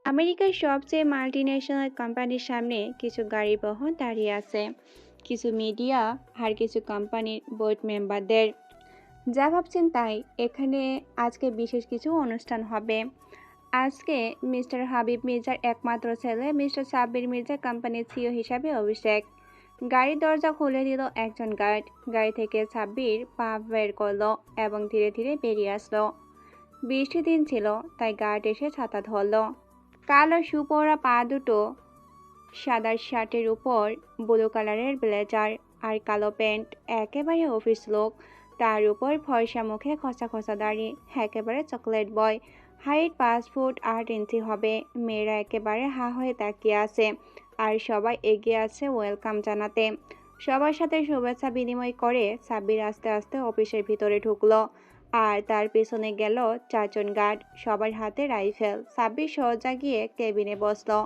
আমেরিকার সবচেয়ে মাল্টিন্যাশনাল কোম্পানির সামনে কিছু গাড়ি বহন দাঁড়িয়ে আছে, কিছু মিডিয়া আর কিছু কোম্পানির বোর্ড মেম্বারদের। যা ভাবছেন তাই, এখানে আজকে বিশেষ কিছু অনুষ্ঠান হবে। আজকে মিস্টার হাবিব মির্জার একমাত্র ছেলে মিস্টার সাব্বির মির্জা কোম্পানির সিইও হিসাবে অভিষেক। গাড়ির দরজা খুলে দিল একজন গার্ড। গাড়ি থেকে সাব্বির পা বের করলো এবং ধীরে ধীরে বেরিয়ে আসলো। বৃষ্টি দিন ছিল, তাই গার্ড এসে ছাতা ধরলো। কালো সুপোরা পা দুটো, সাদা শার্টের উপর ব্লু কালারের ব্লেজার আর কালো প্যান্ট, একেবারে অফিস লোক। তার উপর ফর্সা মুখে খসা খসা দাড়ি, একেবারে চকলেট বয়। হাইট 5 ফুট 8 ইঞ্চি হবে। মেয়েরা একেবারে হা হয়ে তাকিয়ে আছে, আর সবাই এগিয়ে আছে ওয়েলকাম জানাতে। সবার সাথে শুভেচ্ছা বিনিময় করে সাব্বির আস্তে আস্তে অফিসের ভিতরে ঢুকলো। আর তার পেছনে গেল 4 জন গার্ড, সবার হাতে রাইফেল। সাব্বির সোজা গিয়ে কেবিনে বসলো।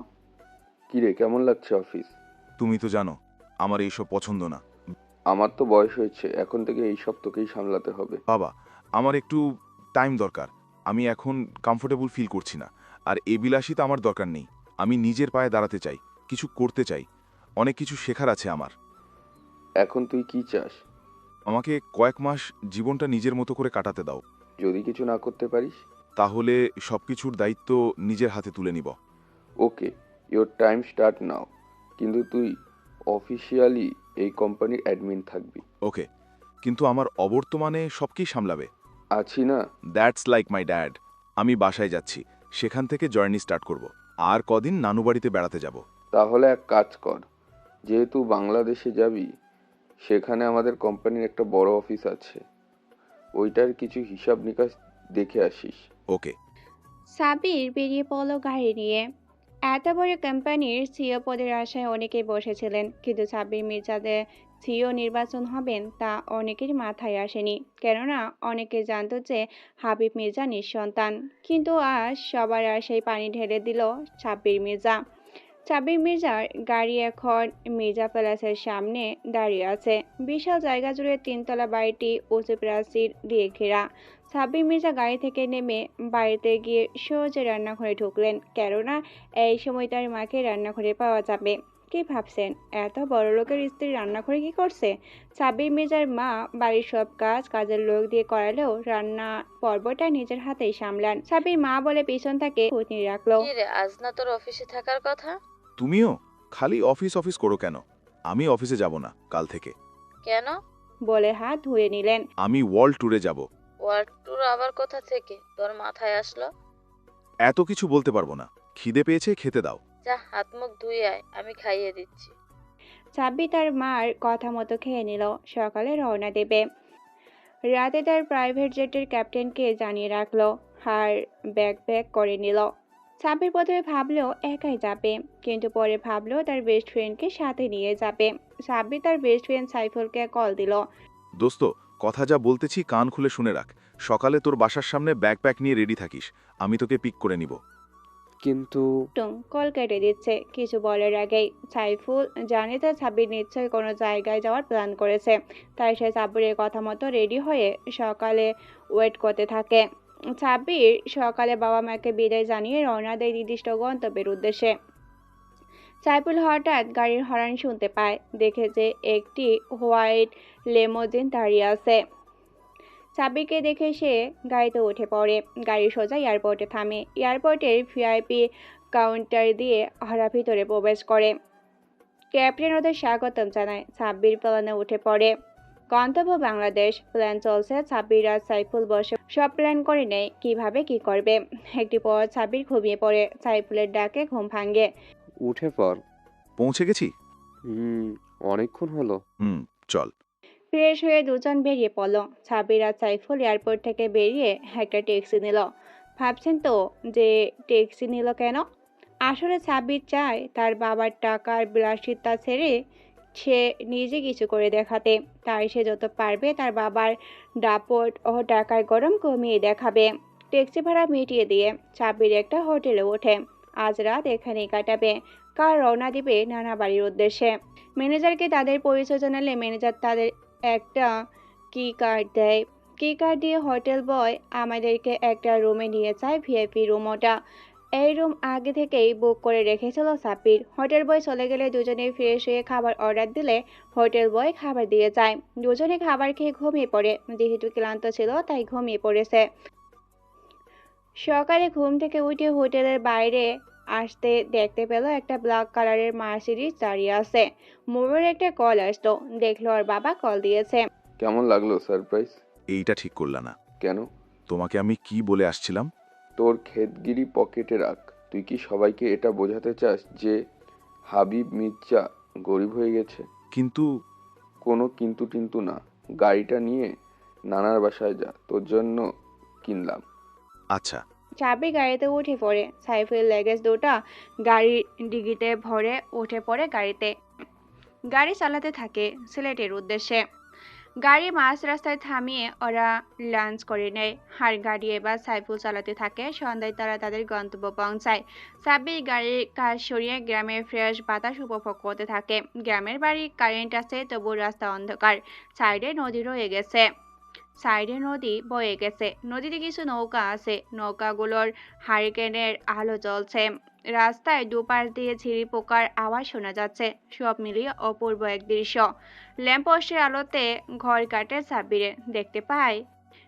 কিরে, কেমন লাগছে অফিস? তুমি তো জানো আমার এইসব পছন্দ না। আমার তো বয়স হয়েছে, এখন থেকে এইসব তোকেই সামলাতে হবে। বাবা, আমার একটু টাইম দরকার। আমি এখন কমফোর্টেবল ফিল করছি না। আর এ বিলাসিতা আমার দরকার নেই। আমি নিজের পায়ে দাঁড়াতে চাই, কিছু করতে চাই। অনেক কিছু শেখার আছে আমার। এখন তুই কি চাস? আমাকে কয়েক মাস জীবনটা নিজের মতো করে কাটাতে দাও। যদি কিছু না করতে পারিস? তাহলে সবকিছুর দায়িত্ব নিজের হাতে তুলে নিব। ওকে, ইওর টাইম স্টার্ট নাও। কিন্তু তুই অফিসিয়ালি এই কোম্পানির অ্যাডমিন থাকবি। ওকে, কিন্তু আমার অবর্তমানে সব কি সামলাবে? আছি না? That's like my dad. আমি বাসায় যাচ্ছি, সেখান থেকে জার্নি স্টার্ট করব। আর কদিন নানু বাড়িতে বেড়াতে যাব। তাহলে এক কাজ কর, যেহেতু বাংলাদেশে যাবি, সেখানে আমাদের কোম্পানির একটা বড় অফিস আছে, ওইটার কিছু হিসাব নিকাশ দেখে আসিস। ওকে। সাবির বেরিয়ে পড়ল গাড়ি নিয়ে। এত বড় কোম্পানির সিইও পদের আশায় অনেকেই বসেছিলেন, কিন্তু সাব্বির মির্জাদের সিইও নির্বাচন হবেন তা অনেকের মাথায় আসেনি। কেননা অনেকে জানতো যে হাবিব মির্জা নিঃসন্তান। কিন্তু আজ সবার আশায় পানি ঢেলে দিল সাব্বির মির্জা। সাব্বির মির্জার গাড়ি এখন মির্জা প্যালেসের সামনে দাঁড়িয়ে আছে। বিশাল জায়গা জুড়ে 3 তলা বাড়িটি উঁচু প্রাচীর দিয়ে ঘেরা। সাব্বির মির্জা গাড়ি থেকে নেমে বাড়িতে গিয়ে সোজা রান্নাঘরে ঢুকলেন, কেননা এই সময় তার মাকে রান্নাঘরে পাওয়া যাবে। কি ভাবছেন, এত বড় লোকের স্ত্রী রান্নাঘরে কি করছে? সাব্বির মির্জার মা বাড়ির সব কাজ কাজের লোক দিয়ে করালেও রান্না পর্বটা নিজের হাতেই সামলান। সাব্বির মা বলে পিছন থেকে খুঁতনি রাখলো। কি রে, আজ না তোর অফিসে থাকার কথা? তুমিও খালি অফিস অফিস করো কেন? আমি অফিসে যাব না কাল থেকে। কেন? বলে হাত ধুয়ে নিলেন। আমি ওয়ার্ল্ড ট্যুরে যাব। ওয়ার্ল্ড ট্যুর আবার কোথা থেকে তোর মাথায় আসলো? এত কিছু বলতে পারবো না। খিদে পেয়েছে, খেতে দাও। যা, হাত মুখ ধুয়ে আয়, আমি খাইয়ে দিচ্ছি। সাব্বি তার মার কথা মতো খেয়ে নিল। সকালে রওনা দেবে। রাতে তার প্রাইভেট জেটের ক্যাপ্টেনকে জানিয়ে রাখলো, আর ব্যাগ প্যাক করে নিল। সাব্বির প্রথমে ভাবলো একাই যাবে, কিন্তু পরে ভাবলো তার বেস্ট ফ্রেন্ডকে সাথে নিয়ে যাবে। সাব্বি তার বেস্ট ফ্রেন্ড সাইফুলকে কল দিল। দোস্ত, কথা যা বলতেছি কান খুলে শুনে রাখ। সকালে তোর বাসার সামনে ব্যাকপ্যাক নিয়ে রেডি থাকিস। আমি তোকে পিক করে নিব। কিন্তু টুং কল কেটে দিচ্ছে কিছু বলার আগেই। সাইফুল জানে যে সাব্বির নিশ্চয়ই কোনো জায়গায় যাওয়ার প্ল্যান করেছে, তাই সে সাব্বিরের কথা মতো রেডি হয়ে সকালে ওয়েট করতে থাকে। সাব্বির সকালে বাবা মাকে বিদায় জানিয়ে রওনা দেয় নির্দিষ্ট গন্তব্যের উদ্দেশ্যে। সাইফুল হঠাৎ গাড়ির হর্ন শুনতে পায়। দেখে যে একটি হোয়াইট লেমোজিন দাঁড়িয়ে আছে। সাব্বিরকে দেখে সে গাড়িতে উঠে পড়ে। গাড়ি সোজা এয়ারপোর্টে থামে। এয়ারপোর্টের ভিআইপি কাউন্টার দিয়ে ওরা ভিতরে প্রবেশ করে। ক্যাপ্টেন ওদের স্বাগতম জানায়। সাব্বির প্লেনে উঠে পড়ে। গন্তব্য বাংলাদেশ। প্ল্যান চলছে। সাব্বির আর সাইফুল বসে সব প্ল্যান করে নেয় কিভাবে কি করবে। একটি পর সাব্বির ঘুমিয়ে পড়ে। সাইফুলের ডাকে ঘুম ভাঙে। উঠে পড়। পৌঁছে গেছি। অনেকক্ষণ হলো। চল। ফ্রেশ হয়ে দুজন বেরিয়ে পড়ল। সাব্বির আর সাইফুল এয়ারপোর্ট থেকে বেরিয়ে একটা ট্যাক্সি নিল। ভাবছেন তো যে ট্যাক্সি নিল কেন? আসলে সাব্বির চায় তার বাবার টাকার বিলাসিতা ছেড়ে সে নিজে কিছু করে দেখাতে। তাই সে যত পারবে তার বাবার দাপট ও টাকার গরম কমিয়ে দেখাবে। ট্যাক্সি ভাড়া মিটিয়ে দিয়ে সাব্বির একটা হোটেলে ওঠে। আজ রাত এখানেই কাটাবে। কাল রওনা দিবে নানা বাড়ির উদ্দেশ্যে। ম্যানেজারকে তাদের পরিচয় জানালে ম্যানেজার তাদের একটা কি কার্ড দেয়। কি কার্ড দিয়ে হোটেল বয় আমাদেরকে একটা রুমে নিয়ে যায়, ভিআইপি রুম ওটা। এই রুম আগে থেকেই বুক করে রেখেছিল সাব্বির। হোটেল বয় চলে গেলে দুজনে ফ্রেশ হয়ে খাবার অর্ডার দিলে হোটেল বয় খাবার দিয়ে যায়। দুজনে খাবার খেয়ে ঘুমিয়ে পড়ে। যেহেতু ক্লান্ত ছিল তাই ঘুমিয়ে পড়েছে। সকালে ঘুম থেকে উঠে হোটেলের বাইরে আসতে দেখতে পেল একটা ব্ল্যাক কালারের মার্সিডিজ দাঁড়িয়ে আছে। মোবাইলে একটা কল আসতো, দেখলো ওর বাবা কল দিয়েছে। কেমন লাগলো সারপ্রাইজ? এইটা ঠিক করলা না। কেন? তোমাকে আমি কি বলে আসছিলাম? তোর ক্ষেতগিরি পকেটে রাখ। তুই কি সবাইকে এটা বোঝাতে চাস যে হাবিব মির্জা গরিব হয়ে গেছে? কিন্তু কোনো কিন্তু টিন্তু না। গাড়িটা নিয়ে নানার বাসায় যা, তোর জন্য কিনলাম। আচ্ছা। চাবি গাড়িতে উঠে পড়ে। সাইফের লেগেজ দুটা গাড়ির ডিগিতে ভরে উঠে পড়ে গাড়িতে। গাড়ি চালাতে থাকে সিলেটের উদ্দেশ্যে। গাড়ি মাঝ রাস্তায় থামিয়ে ওরা লাঞ্চ করে নেয়। আর গাড়ি এবার সাইফুল চালাতে থাকে। সন্ধ্যায় তারা তাদের গন্তব্য পৌঁছায়। সাব্বির গাড়ির কাজ সরিয়ে গ্রামের ফ্রেশ বাতাস উপভোগ করতে থাকে। গ্রামের বাড়ি, কারেন্ট আছে, তবু রাস্তা অন্ধকার। সাইডে নদী বয়ে গেছে। নদীতে কিছু নৌকা আছে। নৌকাগুলোর হারিকেনের আলো জ্বলছে। রাস্তায় দুপাশ দিয়ে ঝিরি পোকার আওয়াজ শোনা যাচ্ছে। সব মিলিয়ে অপূর্ব এক দৃশ্য। ল্যাম্পপোস্টের আলোতে ঘর কাটে সাব্বিরে। দেখতে পায়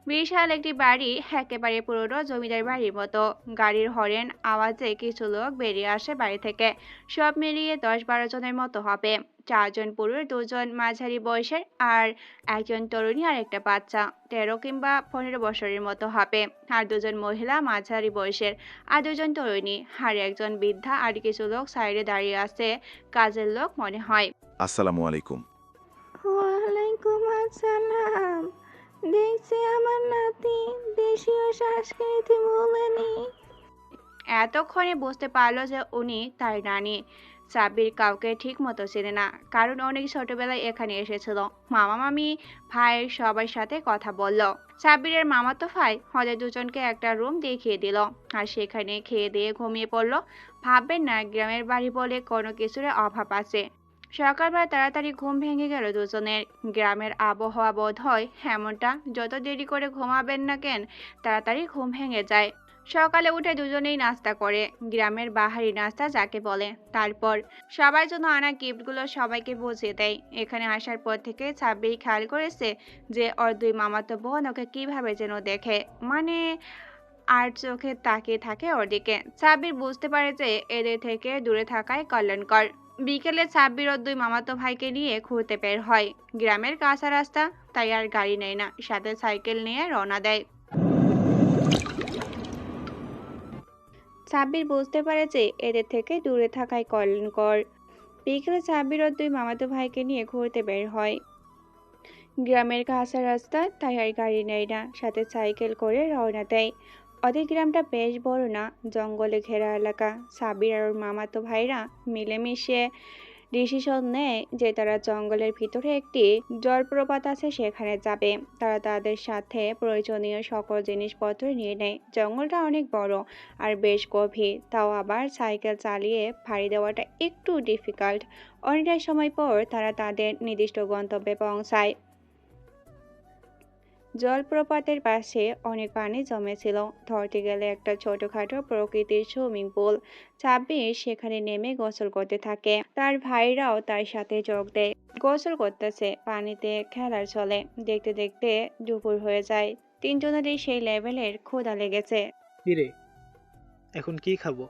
বিশাল একটি বাড়ি, একেবারে পুরনো জমিদার বাড়ির মতো। গাড়ির হরেন আওয়াজে কিছু লোক বেরিয়ে আসে বাড়ি থেকে। সব মিলিয়ে 10-12 জনের মতো হবে। 4 জন পুরুষ, 2 জন মাঝারি বয়সের, আর একজন তরুণী আর একটা বাচ্চা 13 কিংবা 15 বছরের মতো হবে। আর 2 জন মহিলা মাঝারি বয়সের, আর 2 জন তরুণী, আর একজন বৃদ্ধা। আর কিছু লোক সাইডে দাঁড়িয়ে আছে, কাজের লোক মনে হয়। আসসালামু আলাইকুম। ওয়ালাইকুম আসসালাম। দেখছি আমার নাতি দেশীয় সংস্কৃতি ভুলেনি। এতক্ষণে বুঝতে পারলো যে উনি তার নানি। সাব্বির কাউকে ঠিক মতো চেনে না, কারণ অনেক ছোটবেলায় এখানে এসেছিল। মামা মামি ভাইয়ের সবার সাথে কথা বলল। সাব্বিরের মামাতো ভাই ওদের দুজনকে একটা রুম দেখিয়ে দিল, আর সেখানে খেয়ে দিয়ে ঘুমিয়ে পড়লো। ভাববেন না গ্রামের বাড়ি বলে কোনো কিছুর অভাব আছে। সকালবেলা তাড়াতাড়ি ঘুম ভেঙে গেল দুজনের। গ্রামের আবহাওয়া বোধ হয় এমনটা, যত দেরি করে ঘুমাবেন না কেন তাড়াতাড়ি ঘুম ভেঙে যায়। সকালে উঠে দুজনেই নাস্তা করে, গ্রামের বাহারি নাস্তা যাকে বলে। তারপর সবার জন্য আনা গিফটগুলো সবাইকে বুঝিয়ে দেয়। এখানে আসার পর থেকে সাব্বির খেয়াল করেছে যে ওর 2 মামাতো বোন ওকে কিভাবে যেন দেখে, মানে আর চোখে তাকিয়ে থাকে ওর দিকে। সাব্বির বুঝতে পারে যে এদের থেকে দূরে থাকাই কল্যাণকর। বিকেলে সাব্বির ওর 2 মামাতো ভাইকে নিয়ে ঘুরতে বের হয়। গ্রামের কাঁচা রাস্তা, তাই আর গাড়ি নেয় না, সাথে সাইকেল নিয়ে রওনা দেয়। সাব্বির বুঝতে পারে যে এদের থেকে দূরে থাকাই কল্যাণকর। বিকেলে সাব্বির ওর 2 মামাতো ভাইকে নিয়ে ঘুরতে বের হয়। গ্রামের কাঁচা রাস্তা, তাই আর গাড়ি নেয় না, সাথে সাইকেল করে রওনা দেয়। ওদের গ্রামটা বেশ বড় না, জঙ্গলে ঘেরা এলাকা। সাব্বির আর ওর মামাতো ভাইরা মিলেমিশে ডিসিশন নেয় যে তারা জঙ্গলের ভিতরে একটি জলপ্রপাত আছে সেখানে যাবে। তারা তাদের সাথে প্রয়োজনীয় সকল জিনিসপত্র নিয়ে নেয়। জঙ্গলটা অনেক বড় আর বেশ গভীর, তাও আবার সাইকেল চালিয়ে পাড়ি দেওয়াটা একটু ডিফিকাল্ট। অনেকটা সময় পর তারা তাদের নির্দিষ্ট গন্তব্যে পৌঁছায়। জলপ্রপাতের পাশে অনেক পানি জমেছিল। ধরতে গেলে একটা ছোটখাটো প্রকৃতির সুইমিং পুল। সাব্বির সেখানে নেমে গোসল করতে থাকে। তার ভাইরাও তার সাথে যোগ দেয়। গোসল করতেছে, পানিতে খেলার চলে। দেখতে দেখতে দুপুর হয়ে যায়। তিনজনেরই সেই লেভেলের ক্ষুধা লেগেছে। কিরে, এখন কি খাবো?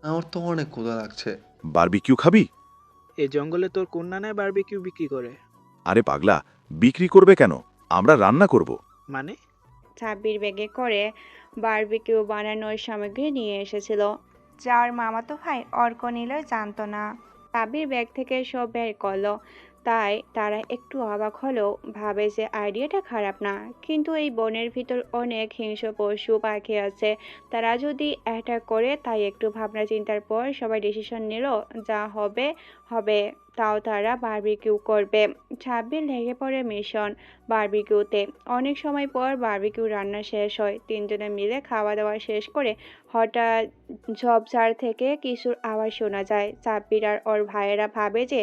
আমার তো অনেক ক্ষুধা লাগছে। বারবিকিউ খাবি? এই জঙ্গলে তোর কোন নানায় বারবিকিউ বিক্রি করে? আরে পাগলা, বিক্রি করবে কেন? আমরা রান্না করব। মানে? সাব্বির ব্যাগে করে বারবিকিউ বানানোর সামগ্রী নিয়ে এসেছিল। যার মামাতো ভাই অর্ক নিল জানতো না। সাব্বির ব্যাগ থেকে সব বের করলো, তাই তারা একটু অবাক হলো। ভাবে যে আইডিয়াটা খারাপ না, কিন্তু এই বনের ভিতর অনেক হিংস্র পশু পাখি আছে। তারা যদি অ্যাটাক করে, তাই একটু ভাবনা চিন্তার পর সবাই ডিসিশন নিল যা হবে হবে, তাও তারা বারবিকিউ করবে। সাব্বির লেগে পড়ে মিশন বারবিকিউতে। অনেক সময় পর বারবিকিউ রান্না শেষ হয়। তিনজনে মিলে খাওয়া দাওয়া শেষ করে হঠাৎ ঝোপঝাড় থেকে কিছুর আওয়াজ শোনা যায়। সাব্বির আর ওর ভাইয়েরা ভাবে যে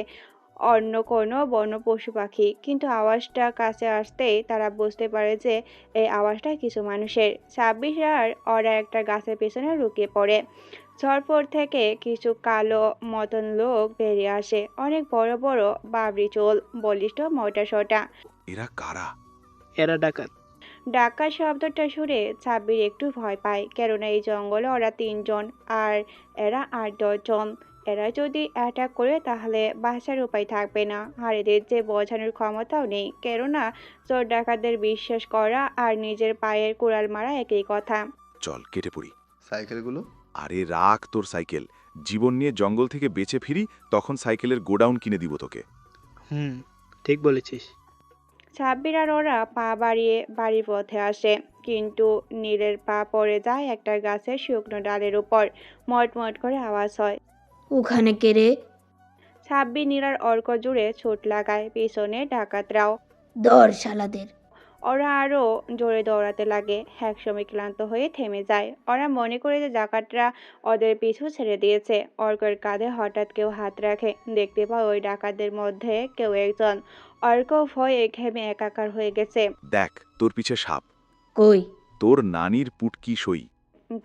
অন্য কোনো বন্য পশু পাখি, কিন্তু আওয়াজটা কাছে আসতেই তারা বুঝতে পারে যে এই আওয়াজটা কিছু মানুষের। ২৬ আর ওরা একটা গাছের পেছনে লুকিয়ে পড়ে। ঝড়পড় থেকে কিছু কালো মতন লোক বেরিয়ে আসে, অনেক বড় বড় বাবরি চুল, বলিষ্ঠ মোটা-সোটা। এরা কারা? এরা ডাকাত। ডাকার শব্দটা শুনে সাব্বির একটু ভয় পায়, কেননা এই জঙ্গলে ওরা ৩ জন আর এরা ৮-১০ জন। এরা যদি অ্যাটাক করে তাহলে বাঁচার উপায় থাকবে না, আর এদের যে বোঝানোর ক্ষমতাও নেই, কেননা চোর ডাকাতদের বিশ্বাস করা আর নিজের পায়ের কুড়াল মারা একই কথা। চল কেটে পড়ি। সাইকেলগুলো? আরে রাখ তোর সাইকেল, জীবন নিয়ে জঙ্গল থেকে বেঁচে ফিরি তখন সাইকেলের গোডাউন কিনে দিব তোকে। ঠিক বলেছিস। সাব্বির আর ওরা পা বাড়িয়ে বাড়ির পথে আসে, কিন্তু নীলের পা পড়ে যায় একটা গাছের শুকনো ডালের উপর। মটমট করে আওয়াজ হয়। ওখানে কে রে? সাব্বির নীলার অর্ক জুড়ে ছুট লাগায়, পিছনে ডাকাতরাও। ধর শালাদের। ওরা আরো জোরে দৌড়াতে লাগে, একসময় ক্লান্ত হয়ে থেমে যায়। ওরা মনে করে যে ডাকাতরা ওদের পিছু ছেড়ে দিয়েছে। অর্কের কাঁধে হঠাৎ কেউ হাত রাখে, দেখতে পায় ওই ডাকাতদের মধ্যে কেউ একজন। অর্ক ভয়ে ঘেমে একাকার হয়ে গেছে। দেখ তোর পিছে সাপ, কই? তোর নানির পুটকি সই।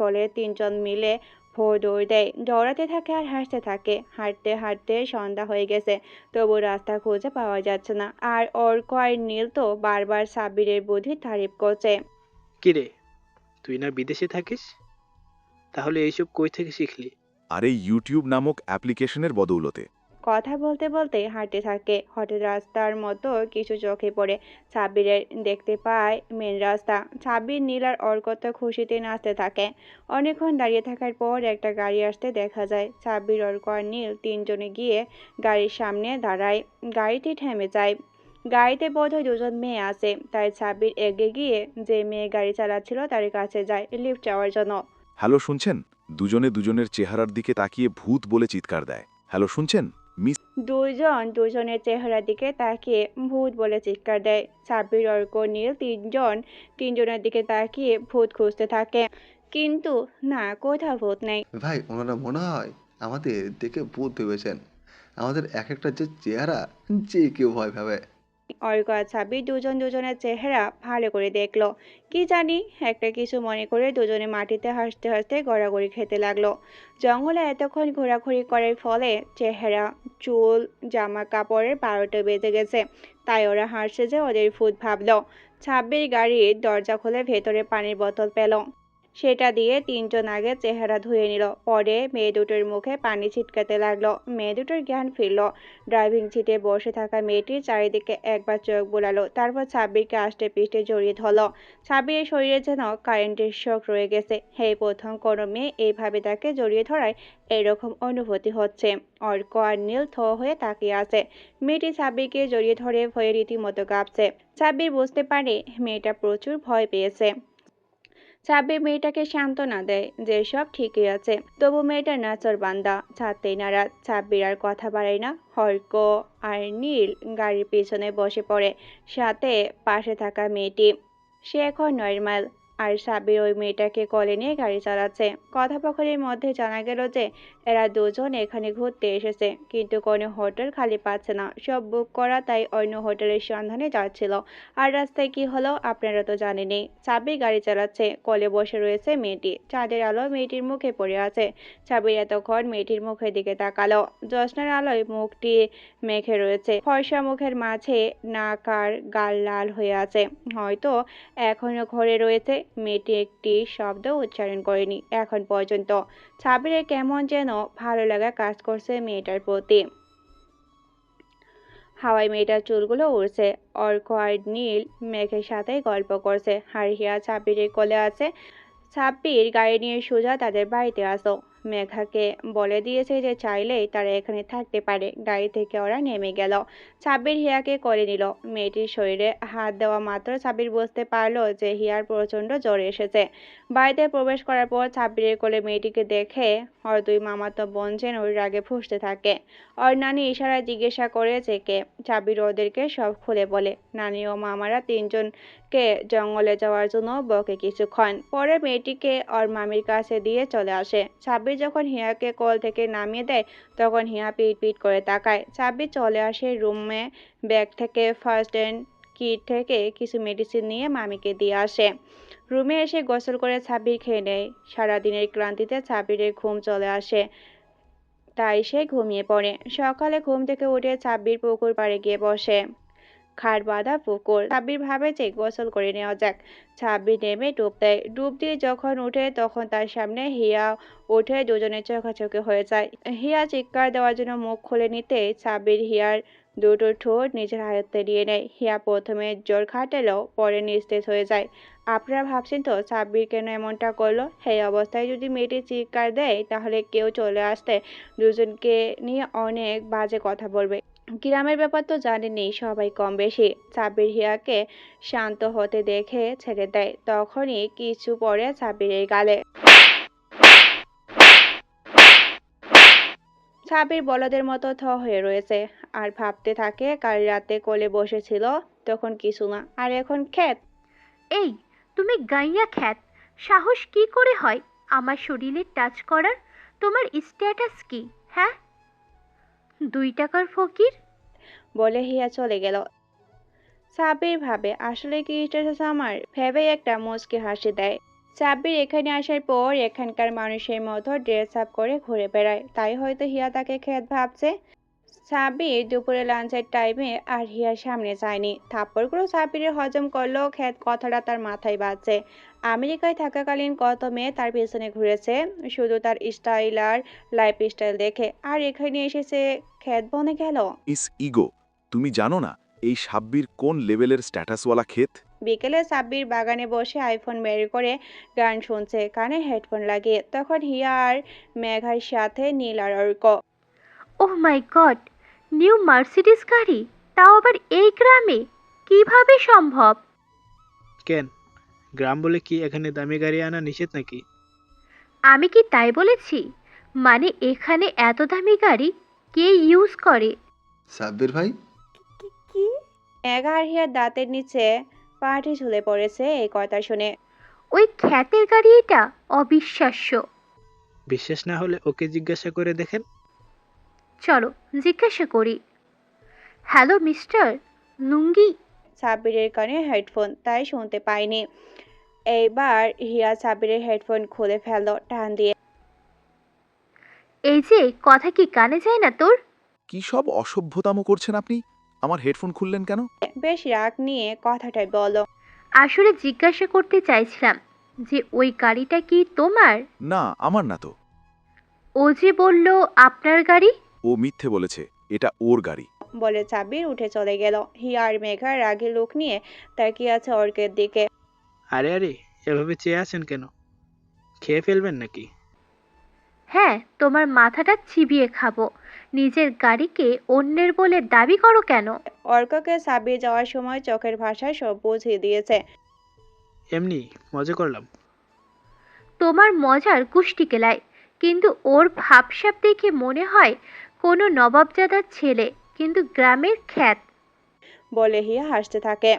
বলে ৩ জন মিলে ভোর দৌড় দেয়, দৌড়াতে থাকে আর হাসতে থাকে। হাঁটতে হাঁটতে সন্ধ্যা হয়ে গেছে, তবু রাস্তা খুঁজে পাওয়া যাচ্ছে না। আর অর্ক আর নীল তো বারবার সাব্বিরের বুদ্ধির তারিফ করছে। কিরে, তুই না বিদেশে থাকিস? তাহলে এইসব কই থেকে শিখলি? আরে ইউটিউব নামক অ্যাপ্লিকেশনের বদৌলতে। কথা বলতে বলতে হাঁটতে থাকে, হঠাৎ রাস্তার মতো কিছু চোখে পড়ে সাব্বিরের। দেখতে পায় মেন রাস্তা। সাব্বির নীল আর অর্কত খুশিতে নাচতে থাকে। অনেকক্ষণ দাঁড়িয়ে থাকার পর একটা গাড়ি আসতে দেখা যায়। সাব্বির, অর্ক আর নীল ৩ জনে গিয়ে গাড়ির সামনে দাঁড়ায়। গাড়িটি থেমে যায়। গাড়িতে বোধহয় ২ জন মেয়ে আছে, তাই সাব্বির এগিয়ে গিয়ে যে মেয়ে গাড়ি চালাচ্ছিল তার কাছে যায় লিফট চাওয়ার জন্য। হ্যালো শুনছেন? দুজনে দুজনের চেহারার দিকে তাকিয়ে ভূত বলে চিৎকার দেয়। হ্যালো শুনছেন? মিস ২ জন ২ জনের চেহারার দিকে তাকিয়ে ভূত বলে চিৎকার দেয়। সাব্বির, অর্ক, নীল ৩ জন ৩ জনের দিকে তাকিয়ে ভূত খুঁজতে থাকে, কিন্তু না, কোথাও ভূত নেই। ভাই, ওনারা মনে হয় আমাদের দেখে ভূত ভেবেছেন। আমাদের এক একটা যে চেহারা, যে কেউ ভয় পাবে। অর্ক আর সাব্বির ২ জন ২ জনের চেহারা ভালো করে দেখলো। কি জানি একটা কিছু মনে করে ২ জনে মাটিতে হাসতে হাসতে গড়াগড়ি খেতে লাগলো। জঙ্গলে এতক্ষণ ঘোরাঘুরি করার ফলে চেহারা, চুল, জামা কাপড়ের ১২টা বেজে গেছে, তাই ওরা হাসছে যে ওদের ভূত ভাবলো। সাব্বির গাড়ির দরজা খুলে ভেতরে পানির বোতল পেল, সেটা দিয়ে ৩ জন আগে চেহারা ধুয়ে নিল। পরে মেয়ে দুটোর মুখে পানি ছিটকাতে লাগলো। মেয়ে দুটোর জ্ঞান ফিরল। ড্রাইভিং সিটে বসে থাকা মেয়েটির চারিদিকে একবার চোখ বুলালো, তারপর সাব্বিরকে আষ্টে পিষ্টে জড়িয়ে ধরলো। সাব্বিরের শরীরে যেন কারেন্টের শক রয়ে গেছে। এই প্রথম কোনো মেয়ে এইভাবে তাকে জড়িয়ে ধরায় এরকম অনুভূতি হচ্ছে। অর্ক আর নীল থ হয়ে তাকিয়ে আছে। মেয়েটি সাব্বিরকে জড়িয়ে ধরে ভয়ে রীতিমতো কাঁপছে। সাব্বির বুঝতে পারে মেয়েটা প্রচুর ভয় পেয়েছে। সাব্বির মেয়েটাকে সান্ত্বনা দেয় যে সব ঠিকই আছে, তবু মেয়েটা নাছোড়বান্দা, ছাড়তেই নারাজ। সাব্বির আর কথা বাড়ায় না। অর্ক আর নীল গাড়ির পিছনে বসে পড়ে, সাথে পাশে থাকা মেয়েটি। সে এখন নর্মাল, আর সাব্বির ওই মেয়েটাকে কোলে নিয়ে গাড়ি চালাচ্ছে। কথোপকথনের মধ্যে জানা গেল যে এরা ২ জন এখানে ঘুরতে এসেছে, কিন্তু কোনো হোটেল খালি পাচ্ছে না, সব বুক করা, তাই অন্য হোটেলের সন্ধানে যাচ্ছিল। আর রাস্তায় কি হলো আপনারা তো জানেনই। সাব্বির গাড়ি চালাচ্ছে, কোলে বসে রয়েছে মেয়েটি। চাঁদের আলো মেয়েটির মুখে পড়ে আছে। সাব্বির এতক্ষণ মেয়েটির মুখের দিকে তাকালো। জ্যোৎস্নার আলোয় মুখটি মেখে রয়েছে, ফর্সা মুখের মাঝে নাক আর গাল লাল হয়ে আছে, হয়তো এখনো ঘরে রয়েছে। মেয়েটি একটি শব্দ উচ্চারণ করেনি এখন পর্যন্ত। সাব্বিরের কেমন যেন ভালো লাগা কাজ করছে মেয়েটার প্রতি। হাওয়ায় মেয়েটার চুলগুলো উড়ছে। অর্ক আর নীল মেঘের সাথে গল্প করছে। হারিয়া সাব্বিরের কোলে আছে। সাব্বির গাড়ি নিয়ে সোজা তাদের বাড়িতে আসো। মেঘাকে বলে দিয়েছে যে চাইলেই তারা এখানে থাকতে পারে। গাড়ি থেকে ওরা নেমে গেল। সাব্বির হিয়াকে কোলে নিল। মেয়েটির শরীরে হাত দেওয়া মাত্র সাব্বির বুঝতে পারলো যে হিয়ার প্রচণ্ড জ্বর এসেছে। বাড়িতে প্রবেশ করার পর সাব্বিরের কোলে মেয়েটিকে দেখে ওর ২ মামাতো বোন যেন ওর রাগে ফুঁসতে থাকে। ওর নানি ইশারায় জিজ্ঞাসা করে যে কে। সাব্বির ওদেরকে সব খুলে বলে। নানি ও মামারা ৩ জন কে জঙ্গলে যাওয়ার জন্য বকে কিছুক্ষণ পরে মেয়েটিকে ওর মামির কাছে দিয়ে চলে আসে। সাব্বির যখন হিয়াকে কোল থেকে নামিয়ে দেয় তখন হিয়া পিট পিট করে তাকায়। সাব্বির চলে আসে রুমে, ব্যাগ থেকে ফার্স্ট এড কিট থেকে কিছু মেডিসিন নিয়ে মামিকে দিয়ে আসে। রুমে এসে গোসল করে সাব্বির খেয়ে নেয়। সারাদিনের ক্লান্তিতে সাব্বিরের ঘুম চলে আসে, তাই সে ঘুমিয়ে পড়ে। সকালে ঘুম থেকে উঠে সাব্বির পুকুর পাড়ে গিয়ে বসে। খাট বাঁধা পুকুর। সাব্বির ভাবে যে গোসল করে নেওয়া যাক। সাব্বির নেমে ডুব দেয়। ডুব দিয়ে যখন উঠে তখন তার সামনে হিয়া উঠে দুজনে চোখাচোখি হয়ে যায়। হিয়া চিৎকার দেওয়ার জন্য মুখ খুলে নিতে সাব্বির হিয়ার দুটো ঠোঁট নিজের আয়ত্তে নিয়ে নেয়। হিয়া প্রথমে জোর খাটালেও পরে নিস্তেজ হয়ে যায়। আপনারা ভাবছেন তো সাব্বির কেন এমনটা করলো? এই অবস্থায় যদি মেয়েটি চিৎকার দেয় তাহলে কেউ চলে আসতে দুজনকে নিয়ে অনেক বাজে কথা বলবে। গ্রামের ব্যাপার তো জানেনই, সবাই কম বেশি। সাব্বির হিয়াকে শান্ত হতে দেখে ছেড়ে দেয়। তখনই কিছু পরে সাব্বিরের গালে। সাব্বির বলদের মতো থ হয়ে রয়েছে আর ভাবতে থাকে কাল রাতে কোলে বসেছিল তখন কিছু না, আর এখন ক্ষেত। এই, তুমি গাইয়া খ্যাত, সাহস কি করে হয় আমার শরীরে টাচ করার? তোমার স্ট্যাটাস কি? হ্যাঁ, 2 টাকার ফকির। বলে হিয়া চলে গেল। সাব্বির ভাবে আসলে কি স্ট্যাটাস আমার, ভেবে একটা মুচকি হাসি দেয়। সাব্বির এখানে আসার পর এখানকার মানুষের মতো ড্রেস আপ করে ঘুরে বেড়ায়, তাই হয়তো হিয়া তাকে ক্ষেত ভাবছে। সাব্বির দুপুরে লাঞ্চের টাইমে আর হিয়ার সামনে যায়নি। থাপ্পড়গুলো সাব্বিরের হজম করলেও ক্ষেত কথাটা তার মাথায় বাজছে। আমেরিকায় থাকাকালীন কত মেয়ে তার পেছনে ঘুরেছে শুধু তার স্টাইল আর লাইফ স্টাইল দেখে, আর এখানে এসেছে ক্ষেত বনে গেল। ইস ইগো, তুমি জানো না এই সাব্বির কোন লেভেলের স্ট্যাটাসওয়ালা ক্ষেত? বিকেলে সাব্বির বাগানে বসে আইফোন বের করে গান শুনছে কানে হেডফোন লাগিয়ে। তখন হিয়া আর মেঘার সাথে নীল আর অর্ক। ওহ মাই গড, নিউ মার্সিডিজ গাড়ি, তাও আবার এই গ্রামে, কিভাবে সম্ভব? কেন, গ্রাম বলে কি এখানে দামি গাড়ি আনা নিষেধ নাকি? আমি কি তাই বলেছি? মানে এখানে এত দামি গাড়ি কে ইউজ করে? সাব্বির ভাই, কি? মেঘা আর হিয়ার দাঁতের নিচে পাটি ঝুলে পড়েছে এই কথা শুনে। ওই খ্যাতের গাড়ি এটা? অবিশ্বাস্য। বিশ্বাস না হলে ওকে জিজ্ঞাসা করে দেখেন। চলো জিজ্ঞাসা করি। হ্যালো মিস্টার লুঙ্গি। সাব্বিরের কানে হেডফোন, তাই শুনতে পায়নি। এইবার হিয়া সাব্বিরের হেডফোন খুলে ফেলল টান দিয়ে। এই যে কথা কি কানে যায় না তোর? কি সব অসভ্যতামো করছেন আপনি? আমার হেডফোন খুললেন কেন? বেশ রাগ নিয়ে কথাটাই বলল। আসলে জিজ্ঞাসা করতে চাইছিলাম যে ওই গাড়িটা কি তোমার? না, আমার না তো। ও যে বলল আপনার গাড়ি। ও মিথ্যে বলেছে, এটা ওর গাড়ি। বলে সাব্বির উঠে চলে গেল। হিয়া আর মেঘা রাগে লোক নিয়ে তাকিয়ে আছে অর্কের দিকে। আরে আরে, এভাবে চেয়ে আছেন কেন? খেয়ে ফেলবেন নাকি? হ্যাঁ, তোমার মাথাটা চিবিয়ে খাবো। নিজের গাড়িকে অন্যের বলে দাবি করো কেন? অর্ককে সাব্বির যাওয়ার সময় চোখের ভাষায় সব বুঝিয়ে দিয়েছে। এমনি মজা করলাম। তোমার মজার গুষ্টি কেলায়, কিন্তু ওর ভাবসাব দেখে মনে হয় কোনো নবাবজাদার ছেলে, কিন্তু গ্রামের খ্যাত। বলে হিয়া হাসতে থাকে।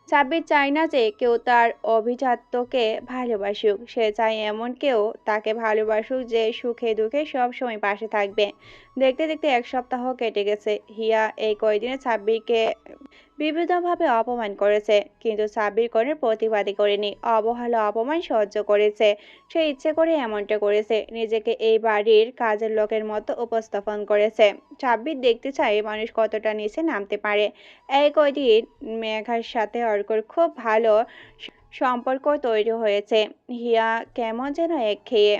সাব্বির চায় না যে কেউ তার অভিজাত্যকে ভালোবাসুক, সে চায় এমন কেউ তাকে ভালোবাসুক যে সুখে দুঃখে সব সময় পাশে থাকবে। দেখতে দেখতে 1 সপ্তাহ কেটে গেছে। হিয়া এই কয়দিনে সাব্বিরকে বিভিন্নভাবে অপমান করেছে, কিন্তু সাব্বির কোনো প্রতিবাদই করেনি। অবহেলা অপমান সহ্য করেছে। সে ইচ্ছে করে এমনটা করেছে, নিজেকে এই বাড়ির কাজের লোকের মতো উপস্থাপন করেছে। সাব্বির দেখতে চায় মানুষ কতটা নিচে নামতে পারে। এই কয়দিন মেঘার সাথে অর্কর খুব ভালো সম্পর্ক তৈরি হয়েছে। হিয়া কেমন যেন একঘেয়ে।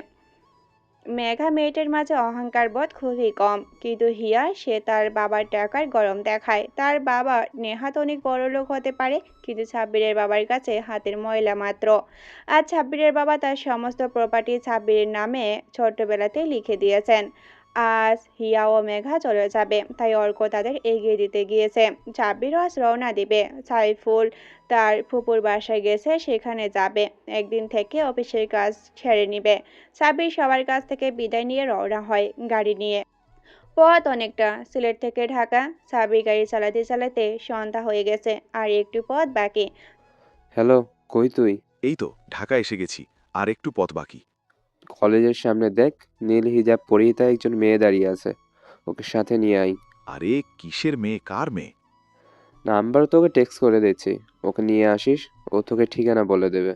মেঘা মেয়েটার মাঝে অহংকার বোধ খুবই কম, কিন্তু হিয়া সে তার বাবার টাকার গরম দেখায়। তার বাবা নেহাত অনেক বড়লোক হতে পারে, কিন্তু সাব্বিরের বাবার কাছে হাতের ময়লা মাত্র। আর সাব্বিরের বাবা তার সমস্ত প্রপার্টি সাব্বিরের নামে ছোট্টবেলাতেই লিখে দিয়েছেন। আজ হিয়া ও মেঘা চলে যাবে, তাই অর্ক তাদের এগিয়ে দিতে গিয়েছে। সাব্বিরও আজ রওনা দিবে। সাইফুল তার ফুপুর বাসায় গেছে, সেখানে যাবে। একদিন থেকে অফিসের কাজ ছেড়ে নিবে। সাব্বির সবার কাছ থেকে বিদায় নিয়ে রওনা হয় গাড়ি নিয়ে। পথ অনেকটা, সিলেট থেকে ঢাকা। সাব্বির গাড়ি চালাতে চালাতে সন্ধ্যা হয়ে গেছে, আর একটু পথ বাকি। হ্যালো, কই তুই? এই তো ঢাকা এসে গেছি, আর একটু পথ বাকি। কলেজের সামনে দেখ, নীল হিজাব পরিহিতা একজন মেয়ে দাঁড়িয়ে আছে। ওকে সাথে নিয়ে আয়। আরে কিসের মেয়ে, কার মেয়ে? নাম্বার তোকে টেক্সট করে দিচ্ছি, ওকে নিয়ে আসিস, ও তোকে ঠিকানা বলে দেবে।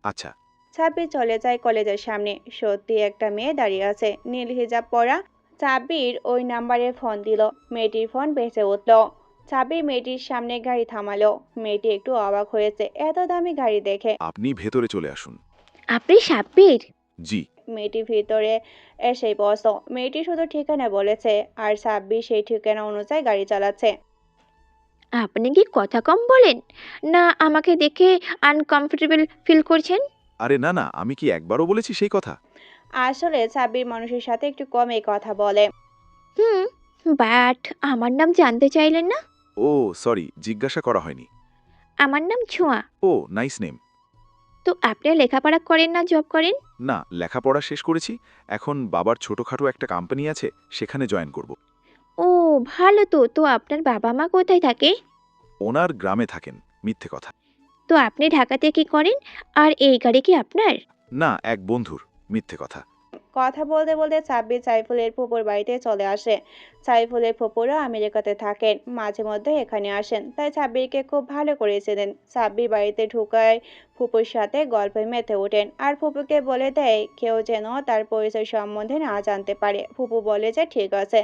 আচ্ছা। সাব্বির চলে যায় কলেজের সামনে। সত্যি একটা মেয়ে দাঁড়িয়ে আছে, নীল হিজাব পরা। সাব্বির ওই নাম্বারে ফোন দিল। মেয়েটির ফোন বেঁচে উঠল। সাব্বির মেয়েটির সামনে গাড়ি থামালো। মেয়েটি একটু অবাক হয়েছে এত দামি গাড়ি দেখে। আপনি ভেতরে চলে আসুন। আপনি সাব্বির? জি। মেয়েটি ভিতরে এসে বসল। মেয়েটি শুধু ঠিকানা বলেছে, আর সাব্বির সেই ঠিকানা অনুযায়ী গাড়ি চালাচ্ছে। আপনি কি কথা কম বলেন, না আমাকে দেখে আনকমফোর্টেবল ফিল করছেন? আরে না না, আমি কি একবারও বলেছি সেই কথা? আসলে সাব্বির মানুষের সাথে একটু কমই কথা বলে। হুম, বাট আমার নাম জানতে চাইলেন না? ও সরি, জিজ্ঞাসা করা হয়নি। আমার নাম ছোঁয়া। ও নাইস নেম। তো আপনি লেখাপড়া করেন না জব করেন? না, লেখাপড়া শেষ করেছি, এখন বাবার ছোটখাটো একটা কোম্পানি আছে, সেখানে জয়েন করব। ও ভালো তো। তো আপনার বাবা মা কোথায় থাকে? ওনার গ্রামে থাকেন। মিথ্যে কথা। তো আপনি ঢাকাতে কি করেন? আর এই গাড়ি কি আপনার? না, এক বন্ধুর। মিথ্যে কথা। কথা বলতে বলতে সাব্বির সাইফুলের ফুপুর বাড়িতে চলে আসে। সাইফুলের ফুপুরা আমেরিকাতে থাকেন, মাঝে মধ্যে এখানে আসেন, তাই সাব্বিরকে খুব ভালো করে চেনেন। সাব্বির বাড়িতে ঢুকায় ফুপুর সাথে গল্পে মেতে ওঠেন, আর ফুপুকে বলে দেয় কেউ যেন তার পরিচয় সম্বন্ধে না জানতে পারে। ফুপু বলে যে ঠিক আছে।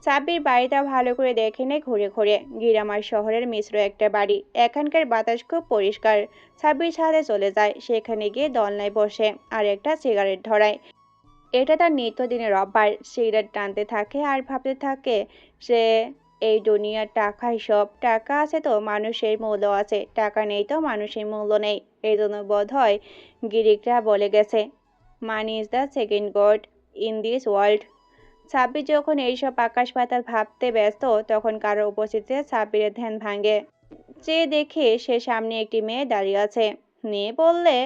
সাব্বির বাড়িটা ভালো করে দেখে নেয় ঘুরে ঘুরে। গিরামার শহরের মিশ্র একটা বাড়ি, এখানকার বাতাস খুব পরিষ্কার। সাব্বির ছাদে চলে যায়, সেখানে গিয়ে দোলনায় বসে আর একটা সিগারেট ধরায়। এটা তার নিত্যদিনের অভ্যাস। সিগারেট টানতে থাকে আর ভাবতে থাকে সে এই দুনিয়ার টাকাই সব। টাকা আছে তো মানুষের মূল্য আছে, টাকা নেই তো মানুষের মূল্য নেই। এই জন্য বোধ হয় গিরিকরা বলে গেছে, money is the second god in this world. Sabbir যখন এইসব আকাশ পাতাল ভাবতে ব্যস্ত, তখন কারো উপস্থিতিতে সাব্বিরের ধ্যান ভাঙে। যে দেখে সে সামনে একটি মেয়ে দাঁড়িয়ে আছে। মেয়ে বললে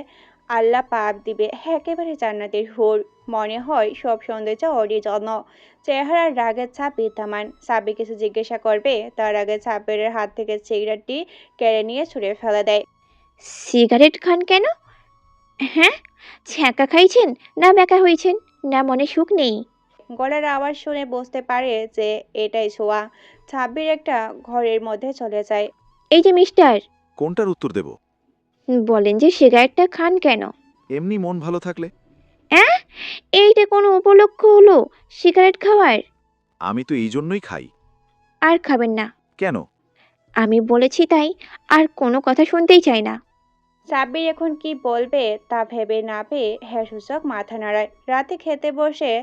আল্লাহ পাপ দিবে, একেবারে জান্নাতের হুর। মনে হয় সব সৌন্দর্য ওরই জন্য। চেহারার রাগের ছাপ বিদ্যমান। সাব্বির কিছু জিজ্ঞাসা করবে, তার আগে সাব্বিরের হাত থেকে সিগারেটটি কেড়ে নিয়ে ছুঁড়ে ফেলে দেয়। সিগারেট খান কেন? হ্যাঁ, ছ্যাঁকা খাইছেন, না ব্যাকা হয়েছেন, না মনে সুখ নেই? গলার আওয়াজ শুনে বুঝতে পারে যে এটাই ছোঁয়া। সাব্বির একটা ঘরের মধ্যে চলে যায়। এই যে মিস্টার, কোনটার উত্তর দেব? বলেন যে সিগারেটটা খান কেন? এমনি মন ভালো থাকলে। অ্যাঁ, এইটা কোনো উপলক্ষ হলো সিগারেট খাওয়ার? আমি তো এই জন্যই খাই। আর খাবেন না। কেন? আমি বলেছি তাই, আর কোনো কথা শুনতেই চাই না। সাব্বির এখন কি বলবে তা ভেবে না পেয়ে হ্যাঁ সূচক মাথা নাড়ায়। রাতে খেতে বসে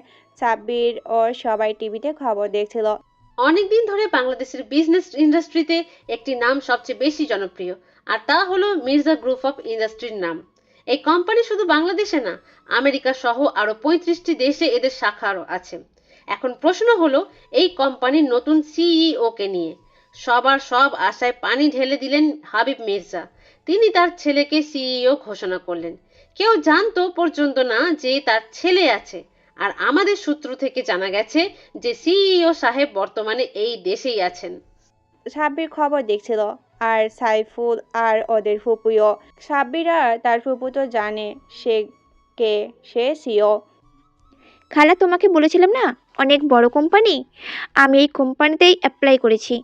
সাব্বির ও সবাই টিভিতে খবর দেখছিল। অনেকদিন ধরে বাংলাদেশের বিজনেস ইন্ডাস্ট্রিতে একটি নাম সবচেয়ে বেশি জনপ্রিয়, আর তা হলো মির্জা গ্রুপ অফ ইন্ডাস্ট্রির নাম। এই কোম্পানি শুধু বাংলাদেশে না, আমেরিকা সহ আরো 35টি দেশে এদের শাখা আরো আছে। এখন প্রশ্ন হলো এই কোম্পানির নতুন সিইও কে নিয়ে। সবার সব আশায় পানি ঢেলে দিলেন হাবিব মির্জা। তিনি তার ছেলেকে সিইও ঘোষণা করলেন। কেউ জানতো পর্যন্ত না যে তার ছেলে আছে। আর আমাদের সূত্র থেকে জানা গেছে যে সিইও সাহেব বর্তমানে এই দেশেই আছেন। সাব্বির খবর দেখছিল, আর সাইফুল আর ওদের ফুপুও। সাব্বির আর তার ফুপু তো জানে সে কে, সে সিও। খালা, তোমাকে বলেছিলাম না অনেক বড় কোম্পানি, আমি এই কোম্পানিতেই অ্যাপ্লাই করেছি।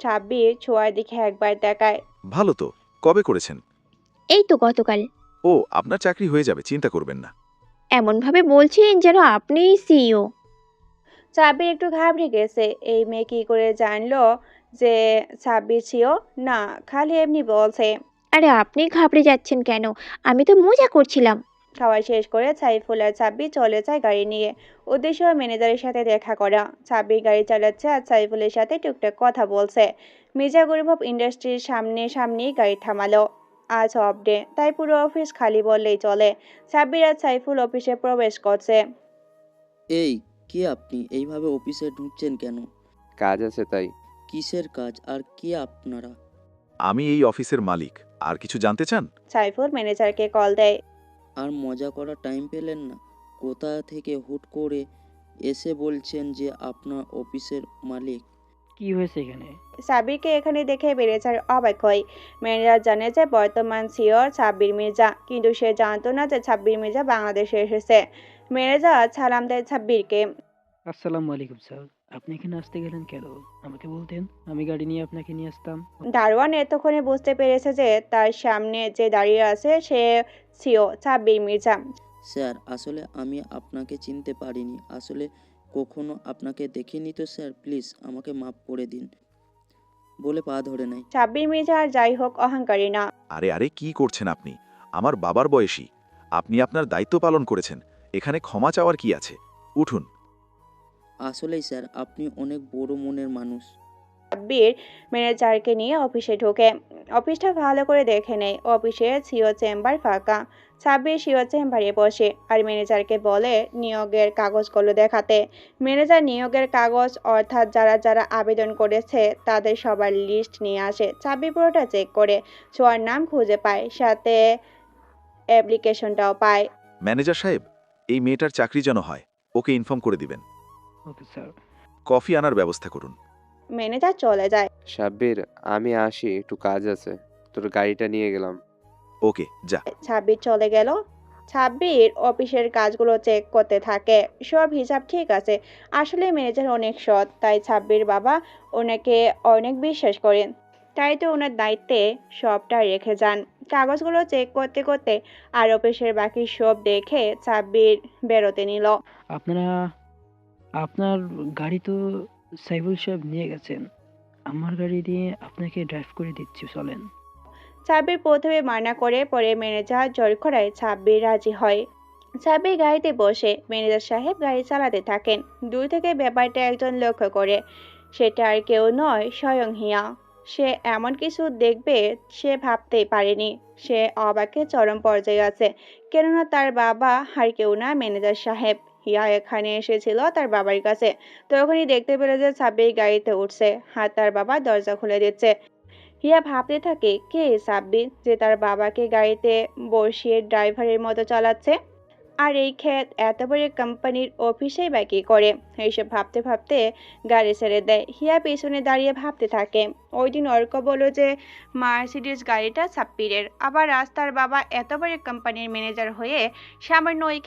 সাব্বির ছোঁয়ার দিকে একবার তাকায়। ভালো তো। কবে করেছেন? এই তো গতকাল। ও, আপনার চাকরি হয়ে যাবে, চিন্তা করবেন না। এমনভাবে বলছেন যেন আপনিই সিইও। সাব্বির একটু ঘাবড়ে গেছে। এই মেয়ে কি করে জানলো যে সাব্বির সিও? না, খালি এমনি বলছে। আরে আপনি ঘাবড়ে যাচ্ছেন কেন? আমি তো মজা করছিলাম। খাওয়া শেষ করে সাইফুল আর সাব্বির চলে যায় গাড়ি নিয়ে। উদ্দেশ্য ম্যানেজারের সাথে দেখা করা। সাব্বির গাড়ি চালাচ্ছে আর সাইফুলের সাথে টুকটাক কথা বলছে। মির্জা গ্রুপ অফ ইন্ডাস্ট্রির সামনেই গাড়ি থামালো। আজ অফ ডে, তাই পুরো অফিস খালি বললেই চলে। সাব্বির আর সাইফুল অফিসে প্রবেশ করছে। এই, কে আপনি? এইভাবে অফিসে ঢুকছেন কেন? কাজ আছে তাই। কিসের কাজ আর কে আপনারা? আমি এই অফিসের মালিক। আর কিছু জানতে চান? সাইফুল ম্যানেজারকে কল দেয়। আর মজা করার টাইম পেলেন না? কোথা থেকে হুট করে এসে বলছেন যে আপনার অফিসের মালিক। কি হয়েছে এখানে? সাব্বিরকে এখানে দেখে ম্যানেজার অবাক হয়। ম্যানেজার জানে যে বর্তমান সিও সাব্বির মির্জা, কিন্তু সে জানতো না যে সাব্বির মির্জা বাংলাদেশে এসেছে। ম্যানেজার সালাম দেয় সাব্বিরকে। আসসালামু আলাইকুম স্যার। আপনি এখানে আসতে গেলেন কেন? আমাকে বলতেন, আমি গাড়ি নিয়ে আপনাকে নিয়ে আসতাম। দারোয়ান এতক্ষণে বুঝতে পেরেছে যে তার সামনে যে দাঁড়িয়ে আছে সে সিও সাব্বির মির্জা। স্যার, আসলে আমি আপনাকে চিনতে পারিনি। আসলে কখনো আপনাকে দেখিনি তো স্যার, প্লিজ আমাকে মাফ করে দিন বলে পা ধরে নেয়। সাব্বির মির্জা আর যাই হোক অহংকারী না। আরে আরে কি করছেন আপনি? আমার বাবার বয়সী। আপনি আপনার দায়িত্ব পালন করেছেন, এখানে ক্ষমা চাওয়ার কি আছে? উঠুন। আসলেই স্যার, আপনি অনেক বড় মনের মানুষ। সাব্বির ম্যানেজারকে নিয়ে অফিসে ঢোকে। অফিসটা ভালো করে দেখে নেয়। অফিসের সিও চেম্বার ফাঁকা। সাব্বির সিও চেম্বারে বসে আর ম্যানেজারকে বলে নিয়োগের কাগজগুলো দেখাতে। ম্যানেজার নিয়োগের কাগজ অর্থাৎ যারা যারা আবেদন করেছে তাদের সবার লিস্ট নিয়ে আসে। সাব্বির পুরোটা চেক করে ছোঁয়ার নাম খুঁজে পায়, সাথে অ্যাপ্লিকেশনটাও পায়। ম্যানেজার সাহেব, এই মেয়েটার চাকরি যেন হয়, ওকে ইনফর্ম করে দিবেন। Okay sir. কফি আনার ব্যবস্থা করুন। ম্যানেজার চলে যায়। সাব্বির, আমি আসি, একটু কাজ আছে। তোর গাড়িটা নিয়ে গেলাম। ওকে, যা। সাব্বির চলে গেল। সাব্বির অফিসের কাজগুলো চেক করতে থাকে। সব হিসাব ঠিক আছে। আসলে ম্যানেজার অনেক সৎ, তাই সাব্বির বাবা ওনাকে অনেক বিশ্বাস করেন। তাই তো ওনার দায়িত্বে সবটা রেখে যান। কাগজগুলো চেক করতে করতে আর অফিসের বাকি সব দেখে সাব্বির বেরোতে নিল। আপনার গাড়ি তো সাইফুল সাহেব নিয়ে গেছেন। আমার গাড়ি দিয়ে আপনাকে ড্রাইভ করে দিচ্ছি, চলেন। সাব্বির প্রথমে মানা করে, পরে ম্যানেজার জোর করায় সাব্বির রাজি হয়। সাব্বির গাড়িতে বসে ম্যানেজার সাহেব গাড়ি চালাতে থাকেন। দূর থেকে ব্যাপারটা একজন লক্ষ্য করে। সেটা আর কেউ নয়, স্বয়ং হিয়া। সে এমন কিছু দেখবে সে ভাবতেই পারেনি। সে অবাকে চরম পর্যায়ে আছে, কেননা তার বাবা আর কেউ না, ম্যানেজার সাহেব। হিয়া এখানে এসেছিল তার বাবার কাছে। তখনই দেখতে পেল যে সাব্বির গাড়িতে উঠছে আর তার বাবা দরজা খুলে দিচ্ছে। হিয়া ভাবতে থাকে, কে সাব্বির যে তার বাবাকে গাড়িতে বসিয়ে ড্রাইভারের মতো চালাচ্ছে, আর এই ক্ষেত এত বড় কোম্পানির অফিসেই বা কি করে। এইসব ভাবতে ভাবতে গাড়ি ছেড়ে দেয়। হিয়া পেছনে দাঁড়িয়ে ভাবতে থাকে, ওই দিন অর্ক বলল যে মার্সিডিজ গাড়িটা সাব্বিরের, আবার রাস্তার বাবা এত বড় কোম্পানির ম্যানেজার হয়ে সামান্য ওই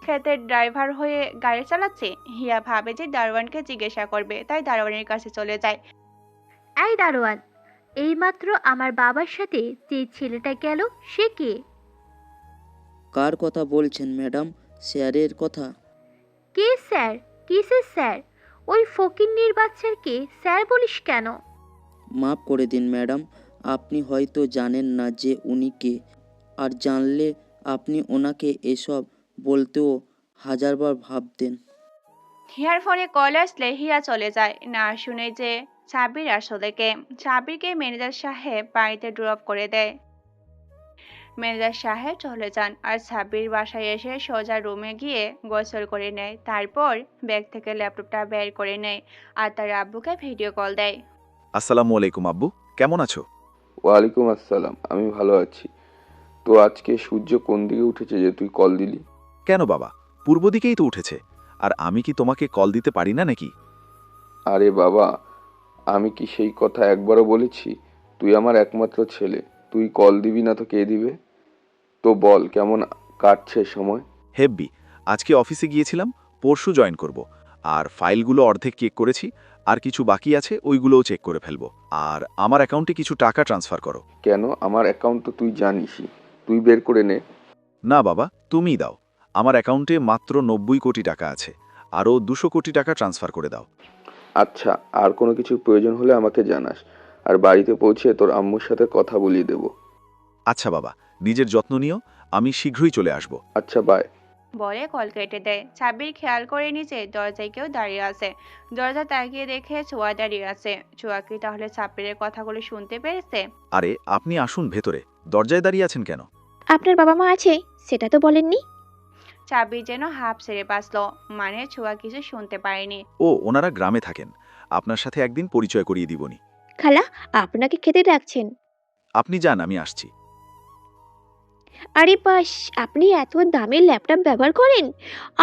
ক্ষেতের ড্রাইভার হয়ে গাড়ি চালাচ্ছে। হিয়া ভাবে যে দারোয়ানকে জিজ্ঞাসা করবে, তাই দারোয়ানের কাছে চলে যায়। এই দারোয়ান, এইমাত্র আমার বাবার সাথে যে ছেলেটা গেল সে কে? কার কথা বলছেন ম্যাডাম? স্যারের কথা? কে স্যার? কিসের স্যার? ওই ফকিন্নির বাচ্চাকে স্যার বলিস কেন? মাফ করে দিন ম্যাডাম, আপনি হয়তো জানেন না যে উনি কে। আর জানলে আপনি ওনাকে এসব বলতেও হাজারবার ভাবতেন। হিয়ার ফোনে কল আসলে হিয়া চলে যায়, না শুনে যে সাব্বির আসলে কে। সাব্বিরকে ম্যানেজার সাহেব বাড়িতে ড্রপ করে দেয়। ম্যানেজার সাহেব চলে যান আর সাব্বির বাসায় এসে সোজা রুমে গিয়ে গোসল করে নেয়। তারপর ব্যাগ থেকে ল্যাপটপটা বের করে নেয় আর তার আব্বুকে ভিডিও কল দেয়। আসসালামু আলাইকুম আব্বু, কেমন আছো? ওয়ালাইকুম আসসালাম, আমি ভালো আছি। তো আজকে সূর্য কোন দিকে উঠেছে যে তুই কল দিলি? কেন বাবা, পূর্ব দিকেই তো উঠেছে। আর আমি কি তোমাকে কল দিতে পারি না নাকি? আরে বাবা, আমি কি সেই কথা একবারও বলেছি? তুই আমার একমাত্র ছেলে, তুই কল দিবি না তো কে দিবে? তো বল, কেমন কাটছে সময়? হেব্বি। আজকে অফিসে গিয়েছিলাম, পরশু জয়েন করব। আর ফাইলগুলো অর্ধেক চেক করেছি, আর কিছু বাকি আছে, ওইগুলোও চেক করে ফেলবো। আর আমার অ্যাকাউন্টে কিছু টাকা ট্রান্সফার করো। কেন? আমার অ্যাকাউন্ট তো তুই জানিসই, তুই বের করে নে। না বাবা, তুমিই দাও। আমার অ্যাকাউন্টে মাত্র 90 কোটি টাকা আছে, আরও 200 কোটি টাকা ট্রান্সফার করে দাও। আচ্ছা, আর কোনো কিছুর প্রয়োজন হলে আমাকে জানাস, আর বাড়িতে পৌঁছে তোর আম্মুর সাথে কথা বলিয়ে দেব। আচ্ছা বাবা, নিজের যত্ন নিও, আমি শীঘ্রই চলে আসব। আচ্ছা, বাই। বলে কল কেটে দেয়। সাব্বির খেয়াল করে নিচে দরজায় কেউ দাঁড়িয়ে আছে। দরজা তাকিয়ে দেখে ছোঁয়া দাঁড়িয়ে আছে। ছোঁয়া কি তাহলে সাব্বিরের কথাগুলো শুনতে পেরেছে? আরে আপনি আসুন ভেতরে, দরজায় দাঁড়িয়ে আছেন কেন? আপনার বাবা মা আছে সেটা তো বলেননি। সাব্বির যেন হাঁপ ছেড়ে বাঁচল, মানে ছোঁয়া কিছু শুনতে পারেনি। ও, ওনারা গ্রামে থাকেন, আপনার সাথে একদিন পরিচয় করিয়ে দিবনি। খালা, আপনাকে খেতে ডাকছেন। আপনি যান, আমি আসছি। আরে বাস, আপনি এত দামের ল্যাপটপ ব্যবহার করেন?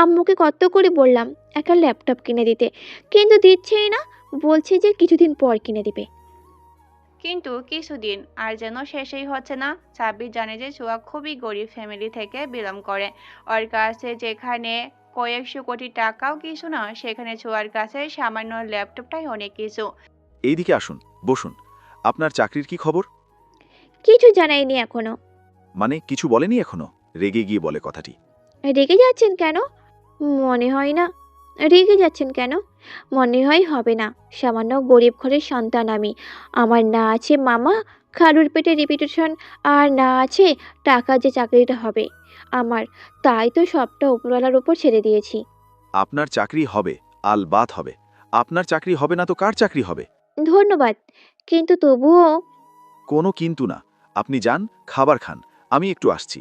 আম্মুকে কত করে বললাম একটা ল্যাপটপ কিনে দিতে, কিন্তু দিচ্ছেই না, বলছে যে কিছুদিন পর কিনে দিবে। কিন্তু কিছুদিন আর যেন শেষই হচ্ছে না। সাব্বির জানে যে ছোঁয়া খুবই গরিব ফ্যামিলি থেকে বিলং করে। ওর কাছে যেখানে কয়েকশো কোটি টাকাও কিছু না, সেখানে ছোঁয়ার কাছে সামান্য ল্যাপটপটাই অনেক কিছু। এইদিকে আসুন, বসুন। আপনার চাকরির কি খবর? কিছু জানাইনি এখনো। মানে কিছু বলেনি এখনো? রেগে গিয়ে বলে কথাটি। রেগে যাচ্ছেন কেন? মনে হয় না। রেগে যাচ্ছেন কেন? মনে হয় হবে না। সামান্য গরিব ঘরের সন্তান আমি। আমার না আছে মামা, খালুর পেটে রেপুটেশন, আর না আছে টাকা যে চাকরিটা হবে আমার। তাই তো সবটা উপরওয়ালার উপর ছেড়ে দিয়েছি। আপনার চাকরি হবে, আলবাত হবে। আপনার চাকরি হবে না তো কার চাকরি হবে? ধন্যবাদ, কিন্তু তবুও। কোনো কিন্তু না। আপনি যান, খাবার খান, আমি একটু আসছি।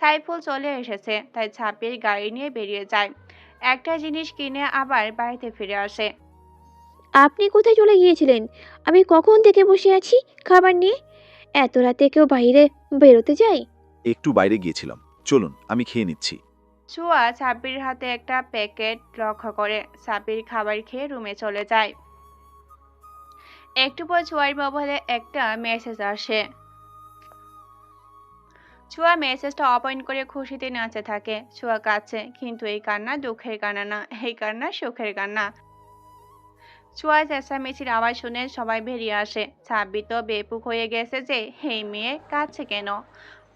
সাইফুল চলে এসেছে, তাই সাব্বির গাড়ি নিয়ে বেরিয়ে যায়। একটা জিনিস কিনে আবার বাড়িতে ফিরে আসে। আপনি কোথায় চলে গিয়েছিলেন? আমি কখন থেকে বসে আছি খাবার নিয়ে। এত রাতে কেউ বাইরে বেরোতে যায়? একটু বাইরে গিয়েছিলাম, চলুন আমি খেয়ে নিচ্ছি। ছোঁয়া সাব্বির হাতে একটা প্যাকেট লক্ষ্য করে। সাব্বির খাবার খেয়ে রুমে চলে যায়। একটু পর ছোঁয়ার মোবাইলে একটা মেসেজ আসে। ছোঁয়া মেসেজটা ওপেন করে খুশিতে নাচতে থাকে। ছোঁয়া কাঁদছে, কিন্তু এই কান্না দুঃখের কান্না না, এই কান্না সুখের কান্না। ছোঁয়া চেঁচামেচির আওয়াজ শুনে সবাই বেরিয়ে আসে। সাব্বির তো বেপুক হয়ে গেছে যে এই মেয়ে কাঁদছে কেন,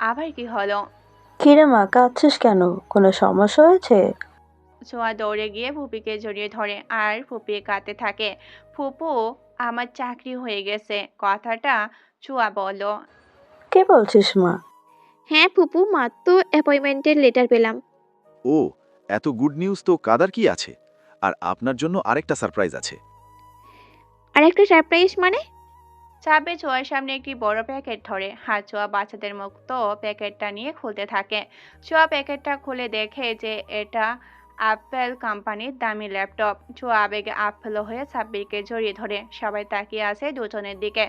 আবার কি হলো। কিরে মা, কাঁদছিস কেন? কোনো সমস্যা হয়েছে? ছোঁয়া দৌড়ে গিয়ে ফুপিকে জড়িয়ে ধরে আর ফুপিয়ে কাঁদতে থাকে। ফুপু, আমার চাকরি হয়ে গেছে, কথাটা ছোঁয়া বলো। কে বলছিস মা? হ্যাঁ ফুপু, মাত্র অ্যাপয়েন্টমেন্টের লেটার পেলাম। ও, এত গুড নিউজ তো কাদার কি আছে? আর আপনার জন্য আরেকটা সারপ্রাইজ আছে। আর একটা সারপ্রাইজ মানে? চাপে ছোঁয়ার সামনে একটি বড় প্যাকেট ধরে। আর ছোঁয়া বাচ্চাদের মতো প্যাকেটটা নিয়ে খুলতে থাকে। ছোঁয়া প্যাকেটটা খুলে দেখে যে এটা অ্যাপেল কোম্পানির দামি ল্যাপটপ। ছোঁয়া আবেগে আপ্লুত হয়ে সাব্বিরকে জড়িয়ে ধরে। সবাই তাকিয়ে আছে দুজনের দিকে।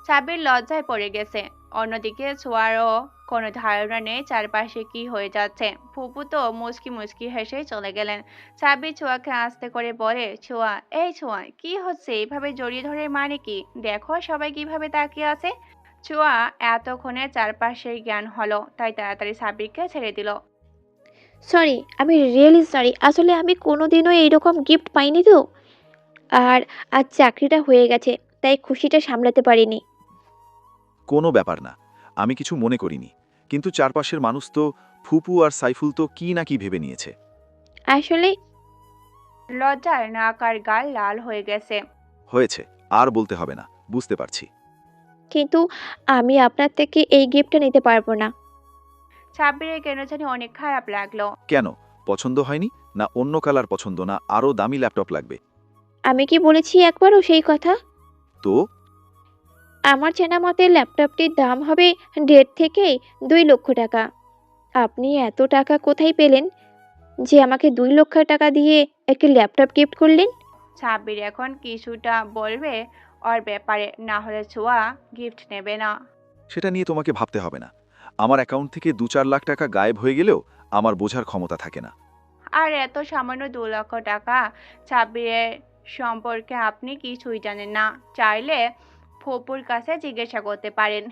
সাব্বির লজ্জায় পড়ে গেছে। অন্যদিকে ছোঁয়ারও কোনো ধারণা নেই চারপাশে কি হয়ে যাচ্ছে। ফুপু তো মুচকি মুচকি হেসে চলে গেলেন। সাব্বির ছোঁয়াকে আস্তে করে বলে, ছোঁয়া, এই ছোঁয়া, কি হচ্ছে? এইভাবে জড়িয়ে ধরে মানে কি? দেখো সবাই কিভাবে তাকিয়ে আছে। ছোঁয়া এতক্ষণে চারপাশের জ্ঞান হলো, তাই তাড়াতাড়ি সাব্বিরকে ছেড়ে দিল। সরি, আমি রিয়েলি সরি। আসলে আমি কোনোদিনও এইরকম গিফট পাইনি তো। আর আজ চাকরিটা হয়ে গেছে, তাই খুশিটা সামলাতে পারিনি। কোনো ব্যাপার না, আমি কিছু মনে করিনি। কিন্তু চারপাশের মানুষ তো, ফুপু আর সাইফুল তো কি না কি ভেবে নিয়েছে। আসলে লজ্জায় নাক আর গাল লাল হয়ে গেছে। হয়েছে, আর বলতে হবে না, বুঝতে পারছি। কিন্তু আমি আপনার থেকে এই গিফটটা নিতে পারবো না। সাব্বিরের কেন জানি অনেক খারাপ লাগলো। কেন, পছন্দ হয়নি? না অন্য কালার পছন্দ, না আরও দামি ল্যাপটপ লাগবে? আমি কি বলেছি একবারও সেই কথা? তো আমার জানা মতে ল্যাপটপটির দাম হবে 1.5 থেকে 2 লক্ষ টাকা। আপনি এত টাকা কোথায় পেলেন যে আমাকে 2 লক্ষ টাকা দিয়ে একটি ল্যাপটপ গিফট করলেন? সাব্বির এখন কিছুটা বলবে ওর ব্যাপারে, না হলে ছোঁয়া গিফট নেবে না। সেটা নিয়ে তোমাকে ভাবতে হবে না। আমার অ্যাকাউন্ট থেকে 2-4 লাখ টাকা গায়েব হয়ে গেলেও আমার বোঝার ক্ষমতা থাকে না। আর এত সামান্য 2 লক্ষ টাকা সাব্বিরের সম্পর্কে আপনি কিছুই জানেন না। চাইলে ফুপুর কাছে জিজ্ঞাসা করতে পারেন।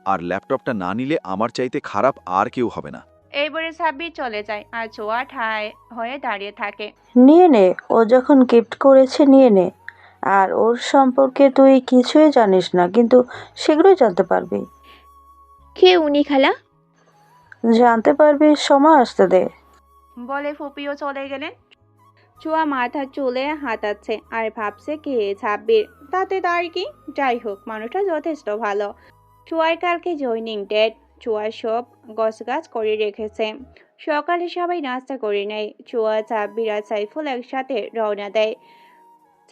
আর ল্যাপটপটা না নিলে আমার চাইতে খারাপ আর কেউ হবে না। এইবারে সাব্বির চলে যায় আর ছোঁয়া ঠায় হয়ে দাঁড়িয়ে থাকে। নিয়ে নে, ও যখন গিফট করেছে নিয়ে নে। আর ওর সম্পর্কে তুই কিছুই জানিস না, কিন্তু শীঘ্রই জানতে পারবি। কে উনি খালা? জানতে পারবি, সময় আসতে দে। বলে ফুপিও চলে গেলেন। ছোঁয়া মাথা চুলে হাতাচ্ছে আর ভাবছে কে সাব্বির, তাতে তার কি? যাই হোক, মানুষটা যথেষ্ট ভালো। ছোঁয়ার কালকে জয়নিং ডেট। ছোঁয়া সব গছগাছ করে রেখেছে। সকালে সবাই নাস্তা করে নেয়। ছোঁয়া, সাব্বির আর সাইফুল একসাথে রওনা দেয়।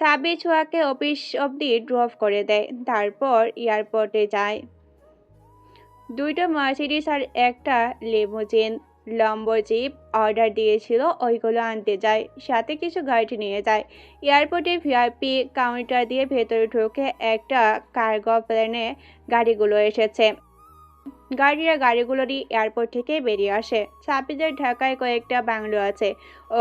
সাব্বির ছোঁয়াকে অফিস অবধি ড্রপ করে দেয়, তারপর এয়ারপোর্টে যায়। 2টা মার্সিডিস আর একটা লিমুজিন লম্বো জিপ অর্ডার দিয়েছিল, ওইগুলো আনতে যায়। সাথে কিছু গাড়ি নিয়ে যায়। এয়ারপোর্টে ভিআইপি কাউন্টার দিয়ে ভেতরে ঢুকে একটা কার্গো প্লেনে গাড়িগুলো এসেছে। গাড়িরা গাড়িগুলোরই এয়ারপোর্ট থেকে বেরিয়ে আসে। সাব্বিরের ঢাকায় কয়েকটা বাংলো আছে,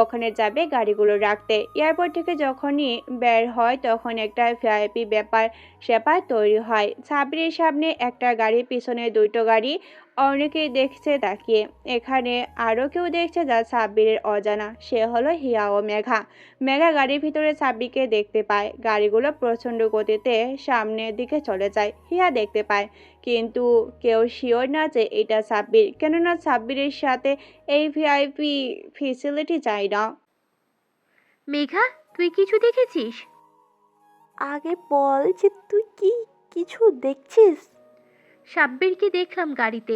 ওখানে যাবে গাড়িগুলো রাখতে। এয়ারপোর্ট থেকে যখনই বের হয় তখন একটা ভিআইপি ব্যাপার স্যাপার তৈরি হয়। সাব্বিরের সামনে একটা গাড়ি, পিছনে দুটো গাড়ি। অনেকেই দেখছে তাকিয়ে। এখানে আরও কেউ দেখছে যা সাব্বিরের অজানা, সে হলো হিয়া ও মেঘা। মেঘা গাড়ির ভিতরে সাব্বিরকে দেখতে পায়। গাড়িগুলো প্রচণ্ড গতিতে সামনের দিকে চলে যায়। হিয়া দেখতে পায়, কিন্তু কেউ শিওর না যে এটা সাব্বির, কেননা সাব্বিরের সাথে এই ভিআইপি ফেসিলিটি চাই না। মেঘা, তুই কিছু দেখেছিস? আগে বল যে তুই কি কিছু দেখছিস। সাব্বিরকে দেখলাম গাড়িতে।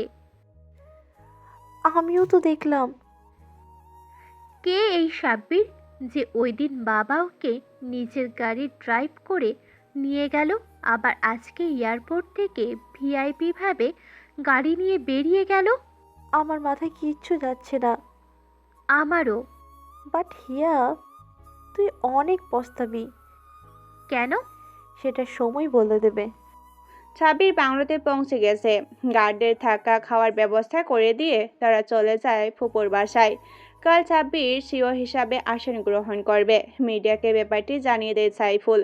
আমিও তো দেখলাম। কে এই সাব্বির যে ওই দিন বাবা ওকে নিজের গাড়ি ড্রাইভ করে নিয়ে গেল, আবার আজকে এয়ারপোর্ট থেকে ভিআইপি ভাবে গাড়ি নিয়ে বেরিয়ে গেল? আমার মাথায় কিচ্ছু যাচ্ছে না। আমারও। বাট হিয়া, তুই অনেক পস্তাবি। কেন? সেটা সময় বলে দেবে। সাব্বির বাংলোতে পৌঁছে গেছে। গার্ডদের থাকা খাওয়ার ব্যবস্থা করে দিয়ে তারা চলে যায় ফুপুর বাসায়। কাল সাব্বির সিও হিসাবে আসন গ্রহণ করবে। মিডিয়াকে ব্যাপারটি জানিয়ে দেয় সাইফুল।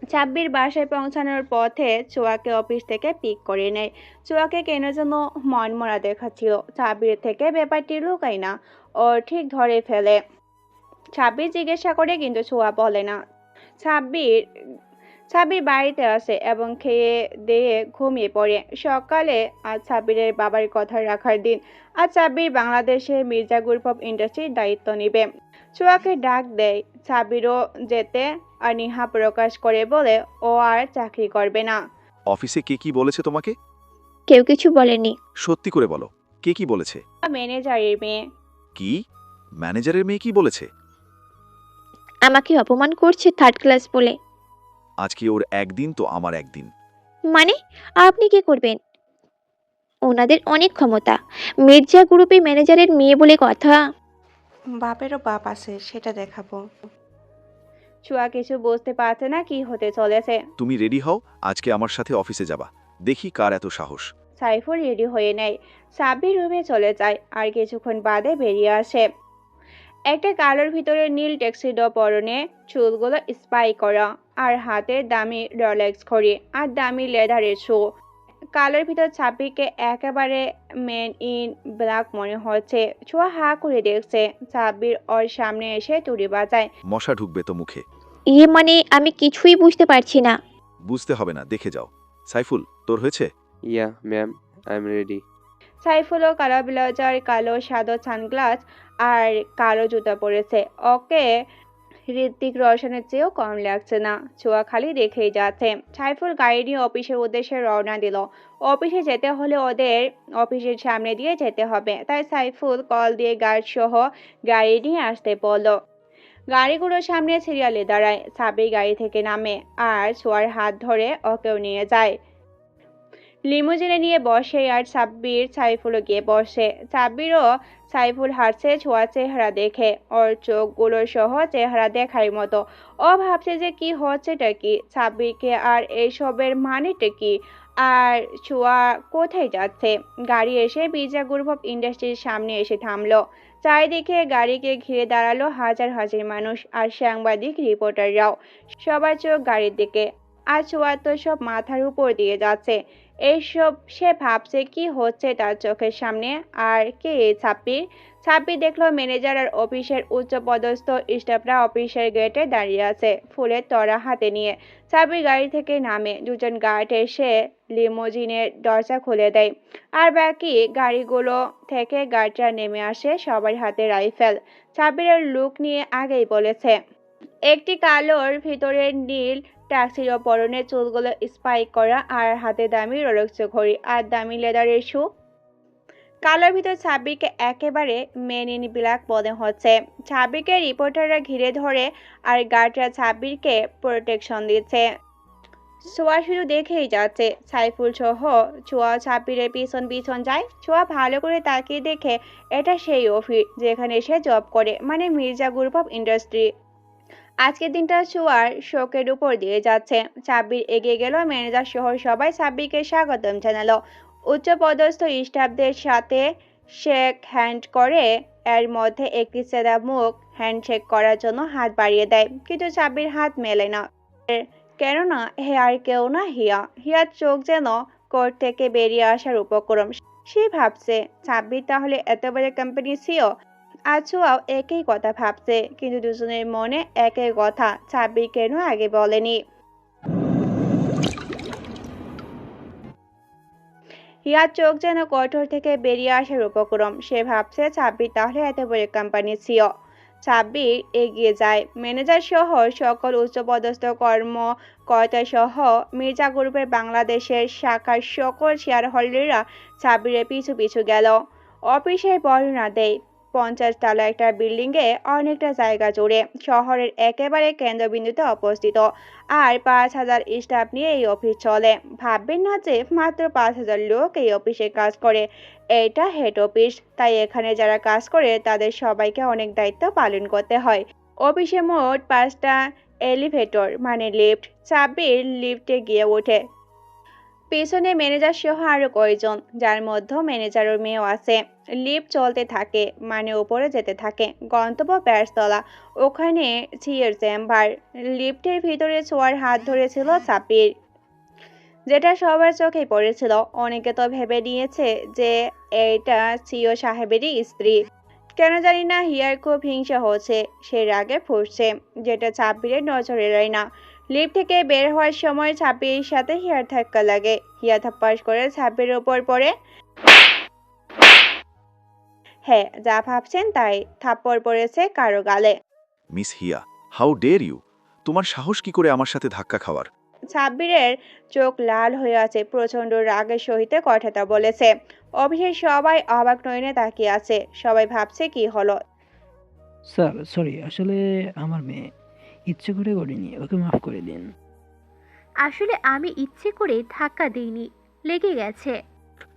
সাব্বির বাসায় পৌঁছানোর পথে ছোঁয়াকে অফিস থেকে পিক করে নেয়। ছোঁয়াকে কেন যেন মনমরা দেখাচ্ছিল। সাব্বির থেকে ব্যাপারটি লুকায় না, ও ঠিক ধরে ফেলে। সাব্বির জিজ্ঞাসা করে, কিন্তু ছোঁয়া বলে না। সাব্বির বাড়িতে আসে এবং খেয়ে দিয়ে ঘুমিয়ে পড়ে। সকালে আজ সাব্বিরের বাবার কথা রাখার দিন। আজ সাব্বির বাংলাদেশে মির্জা গ্রুপ অফ ইন্ডাস্ট্রির দায়িত্ব নেবে। ছোঁয়াকে ডাক দেয়। সাব্বিরও যেতে অনীহা প্রকাশ করে বলে ও আর চাকরি করবে না। অফিসে কে কি বলেছে তোমাকে? কেউ কিছু বলেনি। সত্যি করে বলো, কে কি বলেছে? ম্যানেজারের মেয়ে। কি? ম্যানেজারের মেয়ে কি বলেছে? আমাকে অপমান করছে থার্ড ক্লাস বলে। আজকে ওর একদিন তো আমার একদিন। মানে আপনি কি করবেন? ওনাদের অনেক ক্ষমতা। মির্জা গ্রুপে ম্যানেজারের মেয়ে বলে কথা। বাপেরও বাপ আছে, সেটা দেখাবো। ছোঁয়া কিছু বুঝতে পারছে না কি হতে চলেছে। তুমি রেডি হও, আজকে আমার সাথে অফিসে যাবা। দেখি কার এত সাহস। সাইফুল রেডি হয়ে নেয়। সাব্বির রুমে চলে যায়, আর কিছুক্ষণ বাদে বেরিয়ে আসে। একটা কালোর ভিতরে নীল ট্যাক্সিডো পরনে, চুলগুলো স্পাই করা, আর হাতে দামি রলেক্স ঘড়ি আর দামি লেদারের শু। কালোর ভিতর সাব্বিরকে একেবারে মেন ইন ব্ল্যাক মনে হচ্ছে। ছোঁয়া হা করে দেখছে। সাব্বির ওর সামনে এসে তুড়ি বাজায়। মশা ঢুকবে তো মুখে। মানে আমি কিছুই বুঝতে পারছি না। বুঝতে হবে না, দেখে যাও। সাইফুল, তোর হয়েছে? ইয়া ম্যাম, আই এম রেডি। সাইফুলও কালো ব্লাউজার, কালো সাদা সানগ্লাস আর কালো জুতা পরেছে। ওকে ঋত্বিক রোশনের চেয়েও কম লাগছে না। ছোঁয়া খালি দেখেই যাচ্ছে। সাইফুল গাড়ি নিয়ে অফিসের উদ্দেশ্যে রওনা দিল। অফিসে যেতে হলে ওদের অফিসের সামনে দিয়ে যেতে হবে, তাই সাইফুল কল দিয়ে গার্ড সহ গাড়ি নিয়ে আসতে বলল। গাড়িগুলোর সামনে সিরিয়ালে দাঁড়ায়। সাব্বির গাড়ি থেকে নামে আর ছোঁয়ার হাত ধরে ওকেও নিয়ে যায়। লিমুজিনে নিয়ে বসে আর সাইফুলও গিয়ে বসে। সাব্বিরও সাইফুল হাঁটছে ছোঁয়ার চেহারা দেখে। ওর চোখগুলো সহ চেহারা দেখার মতো। ও ভাবছে যে কি হচ্ছেটা কি, সাব্বিরকে আর এইসবের মানেটা কি, আর ছোঁয়া কোথায় যাচ্ছে। গাড়ি এসে মির্জা গ্রুপ অফ ইন্ডাস্ট্রির সামনে এসে থামলো। চারিদিকে গাড়িকে ঘিরে দাঁড়ালো হাজার হাজার মানুষ আর সাংবাদিক, রিপোর্টাররাও। সবার চোখ গাড়ির দিকে। আর ছোঁয়া তো সব মাথার উপর দিয়ে যাচ্ছে। এইসব সে ভাবছে কি হচ্ছে তার চোখের সামনে। আর কে সাব্বির দেখলো ম্যানেজার আর অফিসের উচ্চপদস্থ স্টাফরা অফিসের গেটে দাঁড়িয়ে আছে, ফুলের তোড়া হাতে নিয়ে। সাব্বির গাড়ি থেকে নামে। দুজন গার্ড এসে লিমোজিনের দরজা খুলে দেয়, আর বাকি গাড়িগুলো থেকে গার্ডরা নেমে আসে, সবার হাতে রাইফেল। সাব্বিরের লুক নিয়ে আগেই বলেছে। একটি কালোর ভিতরে নীল ট্যাক্সির পরনে, চুলগুলো স্পাইক করা আর হাতে দামি রোলেক্স ঘড়ি আর দামি লেদারের শু। কালোর ভিতর সাব্বিরকে একেবারে মেন ইন ব্ল্যাক মনে হচ্ছে। সাব্বিরকে রিপোর্টাররা ঘিরে ধরে আর গার্ডরা সাব্বিরকে প্রোটেকশন দিচ্ছে। ছোঁয়া শুধু দেখেই যাচ্ছে। সাইফুল সহ ছোঁয়া সাব্বিরের পিছন পিছন যায়। ছোঁয়া ভালো করে তাকিয়ে দেখে এটা সেই অফিস যেখানে সে জব করে, মানে মির্জা গ্রুপ অফ ইন্ডাস্ট্রি। আজকের দিনটা ছোঁয়ার শোকের উপর দিয়ে যাচ্ছে। সাব্বির এগিয়ে গেল। ম্যানেজার সহ সবাই সাব্বিরকে স্বাগতম জানালো। উচ্চপদস্থ স্টাফদের সাথে শেক হ্যান্ড করে। এর মধ্যে একটি ছেলে মুখ হ্যান্ডশেক করার জন্য হাত বাড়িয়ে দেয়, কিন্তু সাব্বির হাত মেলে না। কেননা হে আর কেউ না, হিয়ার চোখ যেন কোর্ট থেকে বেরিয়ে আসার উপক্রম। সে ভাবছে সাব্বির তাহলে এত বড় কোম্পানির সিও। আর ছোঁয়াও একই কথা ভাবছে, কিন্তু দুজনের মনে একই কথা, সাব্বির কেন আগে বলেনি। হিয়ার চোখ যেন কঠোর থেকে বেরিয়ে আসার উপক্রম। সে ভাবছে সাব্বির তাহলে এত বড় কোম্পানির সিও। সাব্বির এগিয়ে যায়। ম্যানেজার সহ সকল উচ্চপদস্থ কর্মকর্তা সহ মির্জা গ্রুপের বাংলাদেশের শাখার সকল শেয়ার হোল্ডাররা সাব্বিরের পিছু পিছু গেল। অফিসের বর্ণনা দেয় 50 তলা একটা বিল্ডিংয়ে অনেকটা জায়গা জুড়ে, শহরের একেবারে কেন্দ্রবিন্দুতে অবস্থিত। আর 5000 স্টাফ নিয়ে এই অফিস চলে। ভাববেন না যে মাত্র 5000 লোক এই অফিসে কাজ করে। এটা হেড অফিস, তাই এখানে যারা কাজ করে তাদের সবাইকে অনেক দায়িত্ব পালন করতে হয়। অফিসে মোট 5টা এলিভেটর মানে লিফট। সাব্বির লিফটে গিয়ে ওঠে। পেছনে ম্যানেজার সহ আরো কয়েকজন, যার মধ্যে ম্যানেজারের মেয়েও আছে। লিফট চলতে থাকে, মানে উপরে যেতে থাকে। গন্তব্য 5 তলা। ওখানে সিওর চেম্বার। লিফটের ভিতরে ছোঁয়ার হাত ধরেছিল সাব্বির, যেটা সবার চোখে পড়েছিল। অনেকে তো ভেবে নিয়েছে যে এটা সিও সাহেবেরই স্ত্রী। কেন জানি না হিয়ার খুব হিংসা হচ্ছে। সে রাগে ফুঁসছে, যেটা সাব্বিরের নজরে এড়ায় না। লিফট থেকে বের হওয়ার সময় সাব্বিরের সাথে হিয়ার ধাক্কা লাগে। হিয়া থাপ্পাস করে সাব্বিরের উপর পড়ে। হ্যাঁ, যা ভাবছেন তাই, থাপ্পড় পড়েছে কারো গালে। Miss Hiya, how dare you? তোমার সাহস কি করে আমার সাথে ধাক্কা খাওয়ার? সাব্বিরের চোখ লাল হয়ে আছে। প্রচন্ড রাগের সহিত কথাটা বলেছে। অফিসের সবাই অবাক নয়নে তাকিয়ে আছে। সবাই ভাবছে কি হলো। স্যার সরি, আসলে আমার মেয়ে ইচ্ছে করে করিনি, ওকে মাফ করে দিন। আসলে আমি ইচ্ছে করে ধাক্কা দিইনি, লেগে গেছে।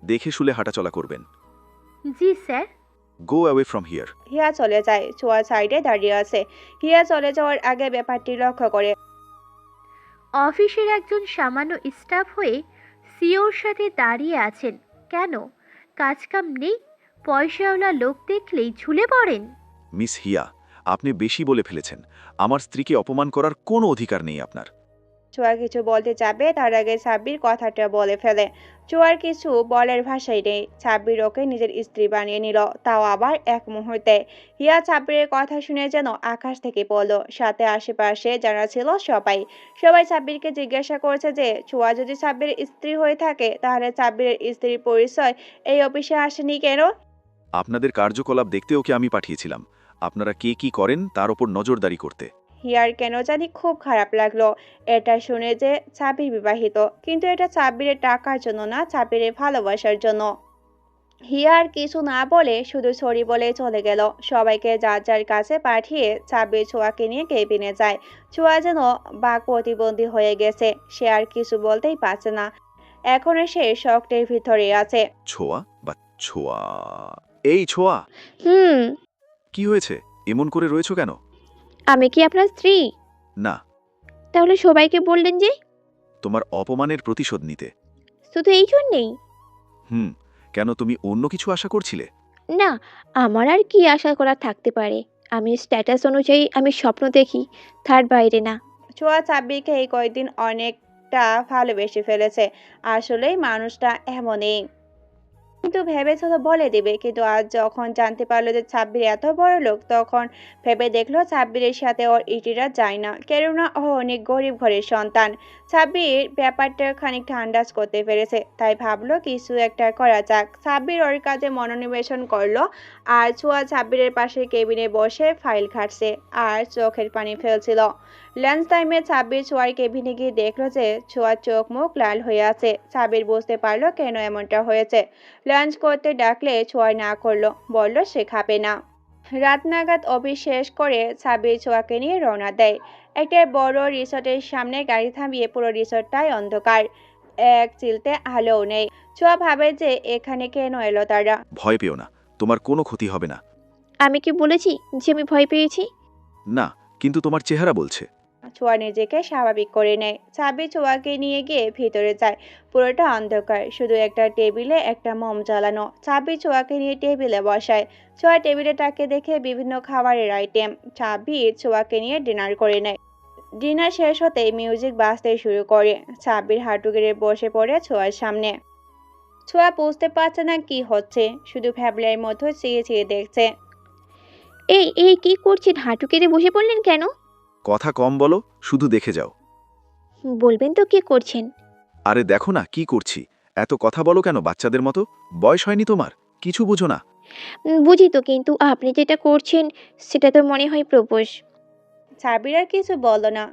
দেখে শুলে হাঁটাচলা করবেন। জি sir. Go away from here. Hiya চলে যায়। ছোঁয়া সাইডে দাঁড়িয়ে আছে। হিয়া চলে যাওয়ার আগে ব্যাপারটি লক্ষ্য করে। অফিসের একজন সামান্য স্টাফ হয়ে সিওর সাথে দাঁড়িয়ে আছেন কেন? কাজকাম নেই? পয়সাওয়ালা লোক দেখলেই ঝুলে পড়েন? মিস হিয়া, আপনি বেশি বলে ফেলেছেন। আমার স্ত্রীকে অপমান করার কোনো অধিকার নেই আপনার। ছোঁয়া কিছু বলতে যাবে, তার আগে সাব্বির কথাটা বলে ফেলে। ছোঁয়ার কিছু বলার ভাষাই নেই। সাব্বির ওকে নিজের স্ত্রী বানিয়ে নিল, তাও আবার এক মুহূর্তে। হিয়া সাব্বিরের কথা শুনে যেন আকাশ থেকে পড়ল। সাথে আশেপাশে যারা ছিল সবাই সাব্বিরকে জিজ্ঞাসা করছে যে ছোঁয়া যদি সাব্বিরের স্ত্রী হয়ে থাকে তাহলে সাব্বিরের স্ত্রীর পরিচয় এই অফিসে আসেনি কেন? আপনাদের কার্যকলাপ দেখতে ওকে আমি পাঠিয়েছিলাম, আপনারা কে কি করেন তার ওপর নজরদারি করতে। হিয়ার কেন জানি খুব খারাপ লাগলো এটা শুনে যে সাব্বির বিবাহিত, কিন্তু এটা সাব্বিরের টাকার জন্য না, সাব্বিরের ভালোবাসার জন্য। হিয়ার কিছু না বলে শুধু সরি বলে চলে গেল। সবাইকে যার যার কাছে পাঠিয়ে সাব্বির ছোঁয়াকে নিয়ে কেবিনে যায়। ছোঁয়া যেন বাক প্রতিবন্ধী হয়ে গেছে। সে আর কিছু বলতেই পারছে না। এখনো সে শক্তের ভিতরে আছে। ছোঁয়া বা ছোঁয়া, এই ছোঁয়া, কি হয়েছে? এমন করে রয়েছো কেন? আমি কি আপনার স্ত্রী? না। তাহলে সবাইকে বললেন যে? তোমার অপমানের প্রতিশোধ নিতে। শুধু এই জন্যেই? কেন, তুমি অন্য কিছু আশা করছিলে? না, আমার আর কি আশা করা থাকতে পারে? আমি স্ট্যাটাস অনুযায়ী আমি স্বপ্ন দেখি, তার বাইরে না। ছোঁয়া সাব্বিরকে এই কয়েকদিন অনেকটা ভালোবেসে ফেলেছে। আসলেই মানুষটা এমনই। কিন্তু ভেবেছিল বলে দিবে, কিন্তু আজ যখন জানতে পারলো যে সাব্বির এত বড় লোক, তখন ভেবে দেখলো সাব্বিরের সাথে ওর ইটিরা যায় না, কেননা ও অনেক গরিব ঘরের সন্তান। সাব্বির ব্যাপারটা খানিকটা আন্দাজ করতে পেরেছে, তাই ভাবলো কিছু একটা করা যাক। সাব্বির ওর কাজে মনোনিবেশন করলো, আর ছোঁয়া সাব্বিরের পাশে কেবিনে বসে ফাইল ঘাটছে আর চোখের পানি ফেলছিল। লাঞ্চ টাইমে সাব্বির ছোঁয়ার কেবিনে গিয়ে দেখলো যে ছোঁয়ার চোখ মুখ লাল হয়ে আছে। সাব্বির বুঝতে পারলো কেন এমনটা হয়েছে। লাঞ্চ করতে ডাকলে ছোঁয়া না করলো, বলল সে খাবে না। রাত নাগাদ অফিস শেষ করে সাব্বির ছোঁয়াকে নিয়ে রওনা দেয়। একটা বড় রিসোর্টের সামনে গাড়ি থামিয়ে পুরো রিসোর্টটাই অন্ধকার, এক চিলতে আলোও নেই। ছোঁয়া ভাবে যে এখানে কেন এলো তারা। ভয় পেও না, তোমার কোনো ক্ষতি হবে না। আমি কি বলেছি যে আমি ভয় পেয়েছি? না, কিন্তু তোমার চেহারা বলছে। ছোঁয়া নিজেকে স্বাভাবিক করে নেয়। চাবি ছোঁয়াকে নিয়ে গিয়ে ভিতরে যায়। পুরোটা অন্ধকার, শুধু একটা টেবিলে একটা মোম জ্বালানো। চাবি ছোঁয়াকে নিয়ে টেবিলে বসায়। ছোঁয়া টেবিলে তাকে দেখে বিভিন্ন খাবারের আইটেম। চাবি ছোঁয়াকে নিয়ে ডিনার করে নেয়। ডিনার শেষ হতেই মিউজিক বাজতে শুরু করে। চাবির হাঁটু গেড়ে বসে পড়ে ছোঁয়ার সামনে। ছোঁয়া বুঝতে পারছে না কি হচ্ছে, শুধু ভ্যাবলার মতো চেয়ে চেয়ে দেখছে। এই এই কি করছেন? হাঁটু কেড়ে বসে পড়লেন কেন? কথা কম বলো, শুধু দেখে যাও। বলবেন তো কি করছেন? আরে দেখো না কি করছি। এত কথা বলো কেন বাচ্চাদের মতো? বয়স হয়নি তোমার? কিছু বুঝো না? বুঝি তো, কিন্তু আপনি যেটা করছেন সেটা তো মনে হয় প্রপোজ। চাবির আর কিছু বলো না,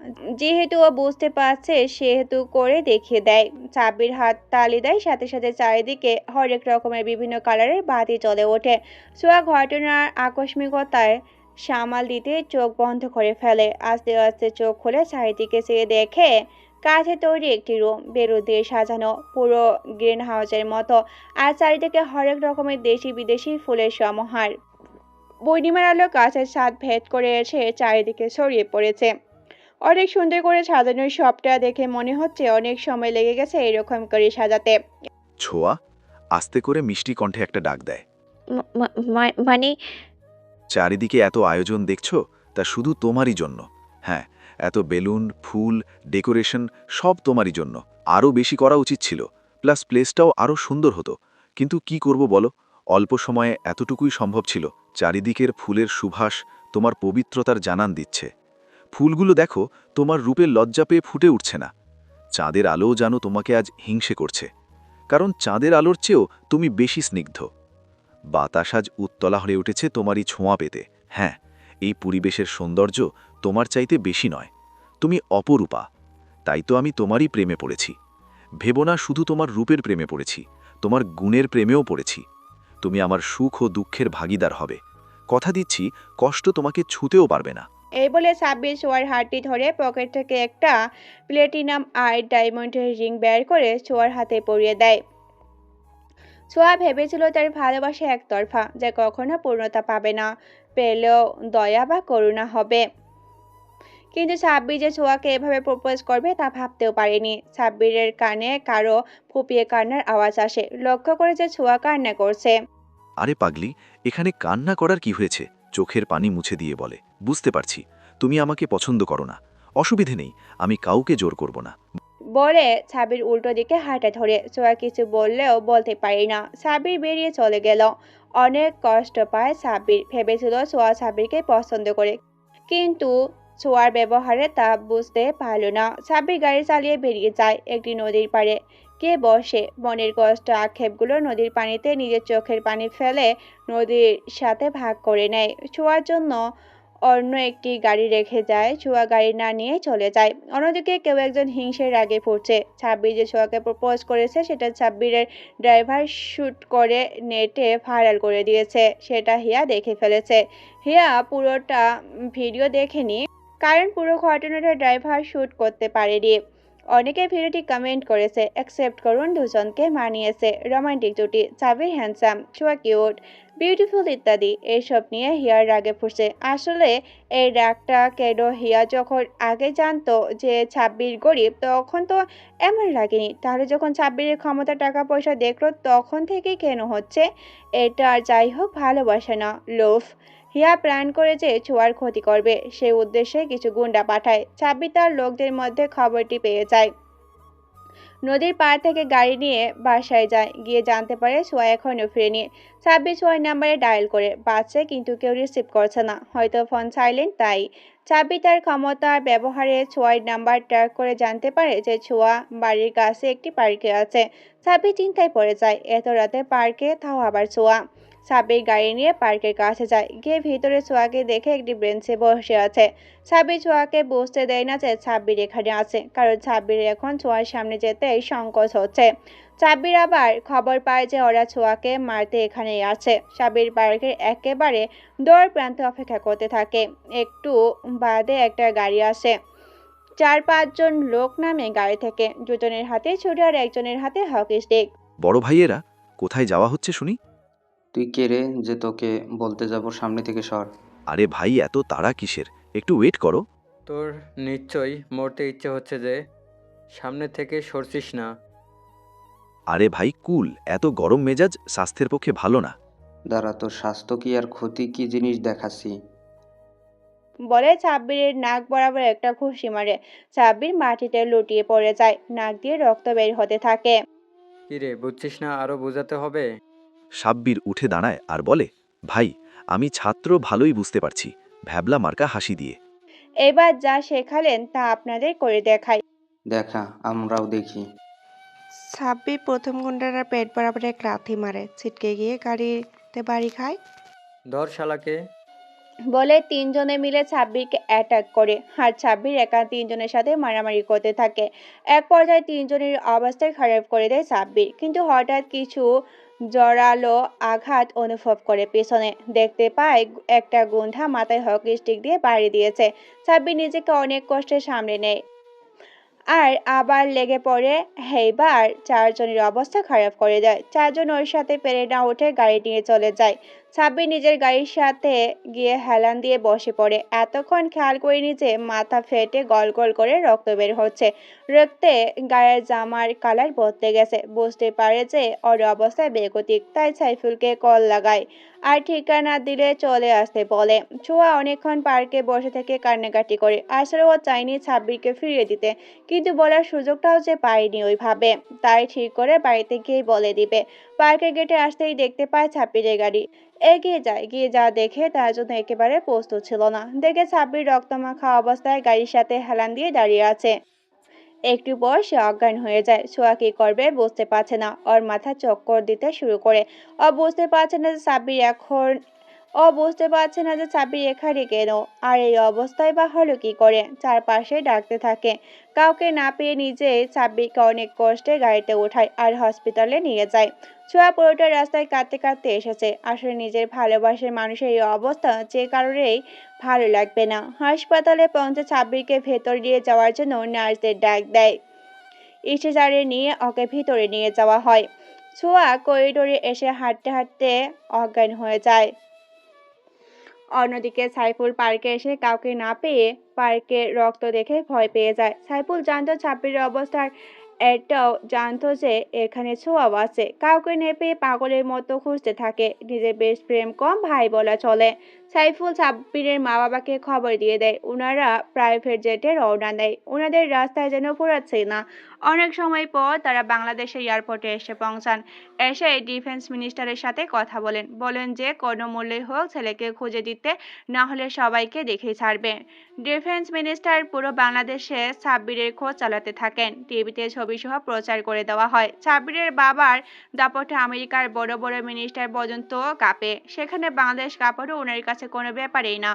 যেহেতু ও বুঝতে পারছে সেহেতু করে দেখিয়ে দেয়। চাবির হাত তালি দেয়, সাথে সাথে চারিদিকে হরেক রকমের বিভিন্ন কালারের বাতি জ্বলে ওঠে। ছোঁয়া ঘটনার আকস্মিকতায় সামাল দিতে চোখ বন্ধ করে ফেলে। আস্তে আস্তে চোখ খুলে চারিদিকে চেয়ে দেখে কাঠে তৈরি একটি রুম, বেলুন দিয়ে সাজানো, পুরো গ্রিন হাউসের মতো। আর চারিদিকে হরেক রকমের দেশি বিদেশি ফুলের সমাহার। পূর্ণিমার আলো গাছের ছাদ ভেদ করে এসে চারিদিকে ছড়িয়ে পড়েছে। অনেক সুন্দর করে সাজানো, সবটা দেখে মনে হচ্ছে অনেক সময় লেগে গেছে এরকম করে সাজাতে। ছোঁয়া আস্তে করে মিষ্টি কণ্ঠে একটা ডাক দেয়। মানে চারিদিকে এত আয়োজন দেখছো, তা শুধু তোমারই জন্য। হ্যাঁ, এত বেলুন, ফুল, ডেকোরেশন সব তোমারই জন্য। আরও বেশি করা উচিত ছিল, প্লাস প্লেসটাও আরও সুন্দর হতো। কিন্তু কি করব বলো, অল্প সময়ে এতটুকুই সম্ভব ছিল। চারিদিকের ফুলের সুবাস তোমার পবিত্রতার জানান দিচ্ছে। ফুলগুলো দেখো, তোমার রূপের লজ্জা পেয়ে ফুটে উঠছে না। চাঁদের আলোও জানো তোমাকে আজ হিংসে করছে, কারণ চাঁদের আলোর চেয়েও তুমি বেশি স্নিগ্ধ। বাতাস আজ উত্তলা হয়ে উঠেছে তোমারই ছোঁয়া পেতে। হ্যাঁ, এই পরিবেশের সৌন্দর্য তোমার চাইতে বেশি নয়, তুমি অপরূপা। তাই তো আমি তোমারই প্রেমে পড়েছি। ভেবো না শুধু তোমার রূপের প্রেমে পড়েছি, তোমার গুণের প্রেমেও পড়েছি। তুমি আমার সুখ ও দুঃখের ভাগিদার হবে। কথা দিচ্ছি, কষ্ট তোমাকে ছুঁতেও পারবে না। এই বলে সাব্বির ছোঁয়ার হাতটি ধরে পকেট থেকে একটা প্লেটিনাম আর ডায়মন্ডের রিং বের করে ছোঁয়ার হাতে পরিয়ে দেয়। ছোঁয়া ভেবেছিল তার ভালোবাসা একতরফা, যা কখনো পূর্ণতা পাবে না, পেলেও দয়া বা করুণা হবে। কিন্তু সাব্বির যে ছোঁয়াকে এভাবে প্রপোজ করবে তা ভাবতেও পারেনি। সাব্বিরের কানে কারো ফুপিয়ে কান্নার আওয়াজ আসে। লক্ষ্য করে যে ছোঁয়া কান্না করছে। আরে পাগলি, এখানে কান্না করার কি হয়েছে? চোখের পানি মুছে দিয়ে বলে, বুঝতে পারছি তুমি আমাকে পছন্দ করো না। অসুবিধে নেই, আমি কাউকে জোর করব না। বলে সাবির উল্টো দিকে হাঁটা ধরে। ছোঁয়া কিছু বললেও বলতে পারি না। সাবির বেরিয়ে চলে গেল। অনেক কষ্ট পায় সাবির। ভেবেছিল ছোঁয়া সাবিরকে পছন্দ করে, কিন্তু ছোঁয়ার ব্যবহারে তা বুঝতে পারল না। সাবির গাড়ি চালিয়ে বেরিয়ে যায় একটি নদীর পাড়ে। কে বসে মনের কষ্ট আক্ষেপগুলো নদীর পানিতে নিজের চোখের পানি ফেলে নদীর সাথে ভাগ করে নেয়। ছোঁয়ার জন্য অন্য একটি গাড়ি রেখে যায়। ছোঁয়া গাড়ি না নিয়ে চলে যায়। অন্যদিকে কেউ একজন হিংসের রাগে পড়ছে। সাব্বির যে ছোঁয়াকে প্রপোজ করেছে সেটা সাব্বিরের ড্রাইভার শুট করে নেটে ভাইরাল করে দিয়েছে। সেটা হিয়া দেখে ফেলেছে। হিয়া পুরোটা ভিডিও দেখেনি, কারণ পুরো ঘটনাটা ড্রাইভার শুট করতে পারেনি। অনেকে ভিডিওটি কমেন্ট করেছে, অ্যাকসেপ্ট করুন দুজনকে মানিয়েছে, রোমান্টিক জুটি, সাবির হ্যান্ডসাম, ছোঁয়া কিউট, বিউটিফুল ইত্যাদি। এইসব নিয়ে হিয়ার রাগে ফুটছে। আসলে এই রাগটা কেন হিয়া যখন আগে জানতো যে সাব্বির গরিব তখন তো এমন লাগেনি, তাহলে যখন সাব্বিরের ক্ষমতা টাকা পয়সা দেখলো তখন থেকেই কেন হচ্ছে? এটা আর যাই হোক ভালোবাসা না, লোভ। হিয়া প্ল্যান করে যে ছোঁয়ার ক্ষতি করবে, সেই উদ্দেশ্যে কিছু গুন্ডা পাঠায়। সাব্বির তার লোকদের মধ্যে খবরটি পেয়ে যায়। নদীর পাড় থেকে গাড়ি নিয়ে বাসায় যায়। গিয়ে জানতে পারে ছোঁয়া এখনও ফিরেনি। সাব্বির ছোঁয়ার নাম্বারে ডায়াল করে বাজছে, কিন্তু কেউ রিসিভ করছে না, হয়তো ফোন সাইলেন্ট তাই। সাব্বির তার ক্ষমতার ব্যবহারে ছোঁয়ার নাম্বার ট্র্যাক করে জানতে পারে যে ছোঁয়া বাড়ির কাছে একটি পার্কে আছে। সাব্বির চিন্তায় পড়ে যায়, এত রাতে পার্কে, তাও আবার ছোঁয়া। সাব্বির গাড়ি নিয়ে পার্কের কাছে যায়। গিয়ে ভিতরে ছোঁয়াকে দেখে একটি বেঞ্চে বসে আছে। সাব্বির ছোঁয়াকে বুঝতে দেয় না যে সাব্বির এখানে আছে, কারণ সাব্বির এখন ছোঁয়ার সামনে যেতে সংকোচ হচ্ছে। সাব্বির আবার খবর পায় যে ওরা ছোঁয়াকে মারতে এখানেই আছে। সাব্বির পার্কের একেবারে দৌড় প্রান্তে অপেক্ষা করতে থাকে। একটু বাদে একটা গাড়ি আসে। 4-5 জন লোক নামে গাড়ি থেকে। দুজনের হাতে ছুরি আর একজনের হাতে হকি স্টিক। বড় ভাইয়েরা, কোথায় যাওয়া হচ্ছে শুনি? তুই কে রে যে তোকে বলতে যাব সামনে থেকে সর? আরে ভাই, এত তাড়া কিসের? একটু ওয়েট করো। তোর নিশ্চয়ই মরতে ইচ্ছে হচ্ছে যে, সামনে থেকে সরছিস না। আরে ভাই কুল, এত গরম মেজাজ স্বাস্থ্যের পক্ষে ভালো না। দাঁড়া, তোর স্বাস্থ্য কি আর ক্ষতি কি জিনিস দেখাচ্ছি। বলে সাব্বিরের নাক বরাবর একটা ঘুষি মারে। সাব্বির মাটিতে লুটিয়ে পড়ে যায়, নাক দিয়ে রক্ত বের হতে থাকে। কিরে, বুঝছিস না আরো বোঝাতে হবে? সাব্বির উঠে দাঁড়ায় আর বলে, ভাই আমি ছাত্র, ভালোই বুঝতে পারছি। ভ্যাবলা মার্কা হাসি দিয়ে। এবার যা শেখালেন তা আপনাদের করে দেখাই। দেখা, আমরাও দেখি। সাব্বির প্রথম গুন্ডারা পেট বরাবর এক লাথি মারে, ছিটকে গিয়ে গাড়িতে বাড়ি খায়। ধর শালাকে। বলে তিনজনে মিলে সাব্বিরকে অ্যাটাক করে, আর সাব্বির একা তিনজনের সাথে মারামারি করতে থাকে। এক পর্যায়ে তিনজনের অবস্থা খারাপ করে দেয় সাব্বির, কিন্তু হঠাৎ কিছু জোরালো আঘাত অনুভব করে পেছনে। দেখতে পায় একটা গুন্ডা মাথায় হকি স্টিক দিয়ে বাড়ি দিয়েছে। সাব্বির নিজেকে অনেক কষ্টে সামলে নেয় আর আবার লেগে পড়ে। এইবার চারজনের অবস্থা খারাপ করে দেয়। চারজন ওর সাথে পেরে না উঠে গাড়ি নিয়ে চলে যায়। সাব্বির নিজের গাড়ির সাথে গিয়ে হেলান দিয়ে বসে পড়ে। এতক্ষণ খেয়াল করিনি যে মাথা ফেটে গল গল করে রক্ত বের হচ্ছে। রক্তে গায়ের জামার কালার বদলে গেছে। বুঝতে পারে যে ওর অবস্থা বেগতিক, তাই সাইফুলকে কল লাগায় আর ঠিকানা দিলে চলে আসতে বলে। ছোঁয়া অনেকক্ষণ পার্কে বসে থেকে কান্নাকাটি করে। আসলে ও চায়নি সাব্বিরকে ফিরিয়ে দিতে, কিন্তু বলার সুযোগটাও যে পায়নি ওইভাবে। তাই ঠিক করে বাড়িতে গিয়ে বলে দিবে। পার্কের গেটে আসতেই দেখতে পায় সাব্বিরের গাড়ি। এগিয়ে যায়, গিয়ে যা দেখে তার জন্য একেবারে প্রস্তুত ছিল না। দেখে সাব্বির রক্তমাখা অবস্থায় গাড়ির সাথে হেলান দিয়ে দাঁড়িয়ে আছে। একটু পর সে অজ্ঞান হয়ে যায়। ছোঁয়া কি করবে বুঝতে পারছে না। ওর মাথা চক্কর দিতে শুরু করে। ও বুঝতে পারছে না যে সাব্বির এখানে কেন, আর এই অবস্থায় বা হলো কি করে। চারপাশে ডাকতে থাকে, কাউকে না পেয়ে নিজেই সাব্বিরকে অনেক কষ্টে গাড়িতে ওঠায় আর হসপিটালে নিয়ে যায়। ছোঁয়া পুরোটা রাস্তায় কাঁদতে কাঁদতে এসেছে। আসলে নিজের ভালোবাসার মানুষের এই অবস্থা যে কারোরই ভালো লাগবে না। হাসপাতালে পৌঁছে সাব্বিরকে ভেতর নিয়ে যাওয়ার জন্য নার্সদের ডাক দেয়। স্ট্রেচারে নিয়ে ওকে ভিতরে নিয়ে যাওয়া হয়। ছোঁয়া করিডোরে এসে হাঁটতে হাঁটতে অজ্ঞান হয়ে যায়। অন্যদিকে সাইফুল পার্কে এসে কাউকে না পেয়ে পার্কে রক্ত দেখে ভয় পেয়ে যায়। সাইফুল জানতো সাব্বিরের অবস্থার, এটাও জানতো যে এখানে ছোঁয়াও আছে। কাউকে না পেয়ে পাগলের মতো খুঁজতে থাকে। নিজের বেস্ট ফ্রেন্ড কম ভাই বলা চলে। সাইফুল সাব্বিরের মা বাবাকে খবর দিয়ে দেয়। ওনারা প্রাইভেট জেটে রওনা দেয়। ওনাদের রাস্তায় যেন পোড়াচ্ছে না। অনেক সময় পর তারা বাংলাদেশের এয়ারপোর্টে এসে পৌঁছান। এসে ডিফেন্স মিনিস্টারের সাথে কথা বলেন যে কোনো মূল্যে হোক ছেলেকে খুঁজে দিতে, না হলে সবাইকে দেখেই ছাড়বে। ডিফেন্স মিনিস্টার পুরো বাংলাদেশে সাব্বিরের খোঁজ চালাতে থাকেন। টিভিতে ছবি সহ প্রচার করে দেওয়া হয়। সাব্বিরের বাবার দাপটে আমেরিকার বড় বড় মিনিস্টার পর্যন্ত কাঁপে। সেখানে বাংলাদেশ কাপড়ও ওনার কাছে কোনো ব্যাপারেই না।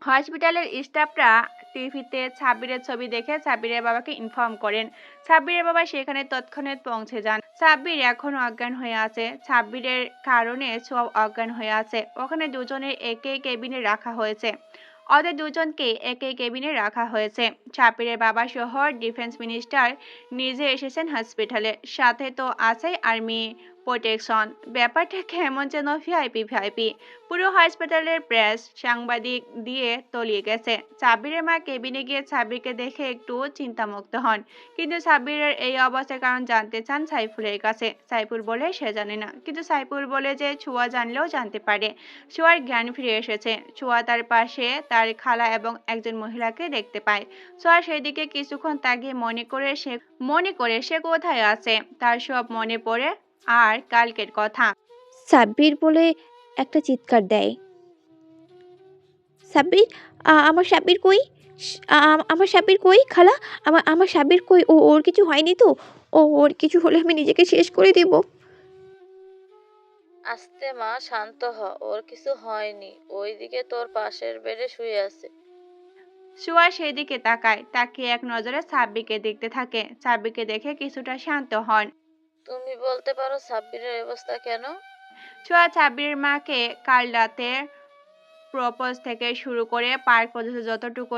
হসপিটালের স্টাফরা টিভিতে সাব্বিরের ছবি দেখে সাব্বিরের বাবাকে ইনফর্ম করেন। সাব্বিরের বাবা সেখানে তৎক্ষণাৎ পৌঁছে যান। সাব্বির এখনো অজ্ঞান হয়ে আছে। সাব্বিরের কারণে সব অজ্ঞান হয়ে আছে। ওখানে দুজনের একই কেবিনে রাখা হয়েছে। ওদের দুজনকে একই কেবিনে রাখা হয়েছে। সাব্বিরের বাবা সহ ডিফেন্স মিনিস্টার নিজে এসেছেন হসপিটালে। সাথে তো আছে আর্মি প্রোটেকশন। ব্যাপারটা কেমন যেন ভিআইপি। পুরো হসপিটালের প্রেস সাংবাদিক দিয়ে তলিয়ে গেছে। সাব্বিরের মা কেবিনে গিয়ে সাব্বিরকে দেখে একটু চিন্তামুক্ত হন, কিন্তু সাব্বিরের এই অবস্থার কারণ জানতে চান সাইফুলের কাছে। সাইফুল বলে সে জানে না, কিন্তু সাইফুল বলে যে ছোঁয়া জানলেও জানতে পারে। ছোঁয়ার জ্ঞান ফিরে এসেছে। ছোঁয়া তার পাশে তার খালা এবং একজন মহিলাকে দেখতে পায়। ছোঁয়া সেদিকে কিছুক্ষণ তাকিয়ে মনে করে সে কোথায় আছে। তার সব মনে পড়ে আর কালকের কথা। সাব্বির বলে একটা চিৎকার দেয়। সাব্বির, আমার সাব্বির কই? আমার সাব্বির কই খালা? আমার সাব্বির কই? ওর কিছু হয়নি তো? ওর কিছু হলে আমি নিজেকে শেষ করে দিব। আস্তে মা, শান্ত হ। ওর কিছু হয়নি। ওইদিকে তোর পাশের বেডে শুয়ে আছে। ছোঁয়া সেদিকে তাকায়। তাকিয়ে এক নজরে সাব্বিরকে দেখতে থাকে। সাব্বিরকে দেখে কিছুটা শান্ত হন। তুমি বলতে পারো সাব্বিরের অবস্থা কেন? ছোঁয়া সাব্বিরের মাকে কাল রাতে প্রপোজ থেকে শুরু করে পার্ক পর্যন্ত যতটুকু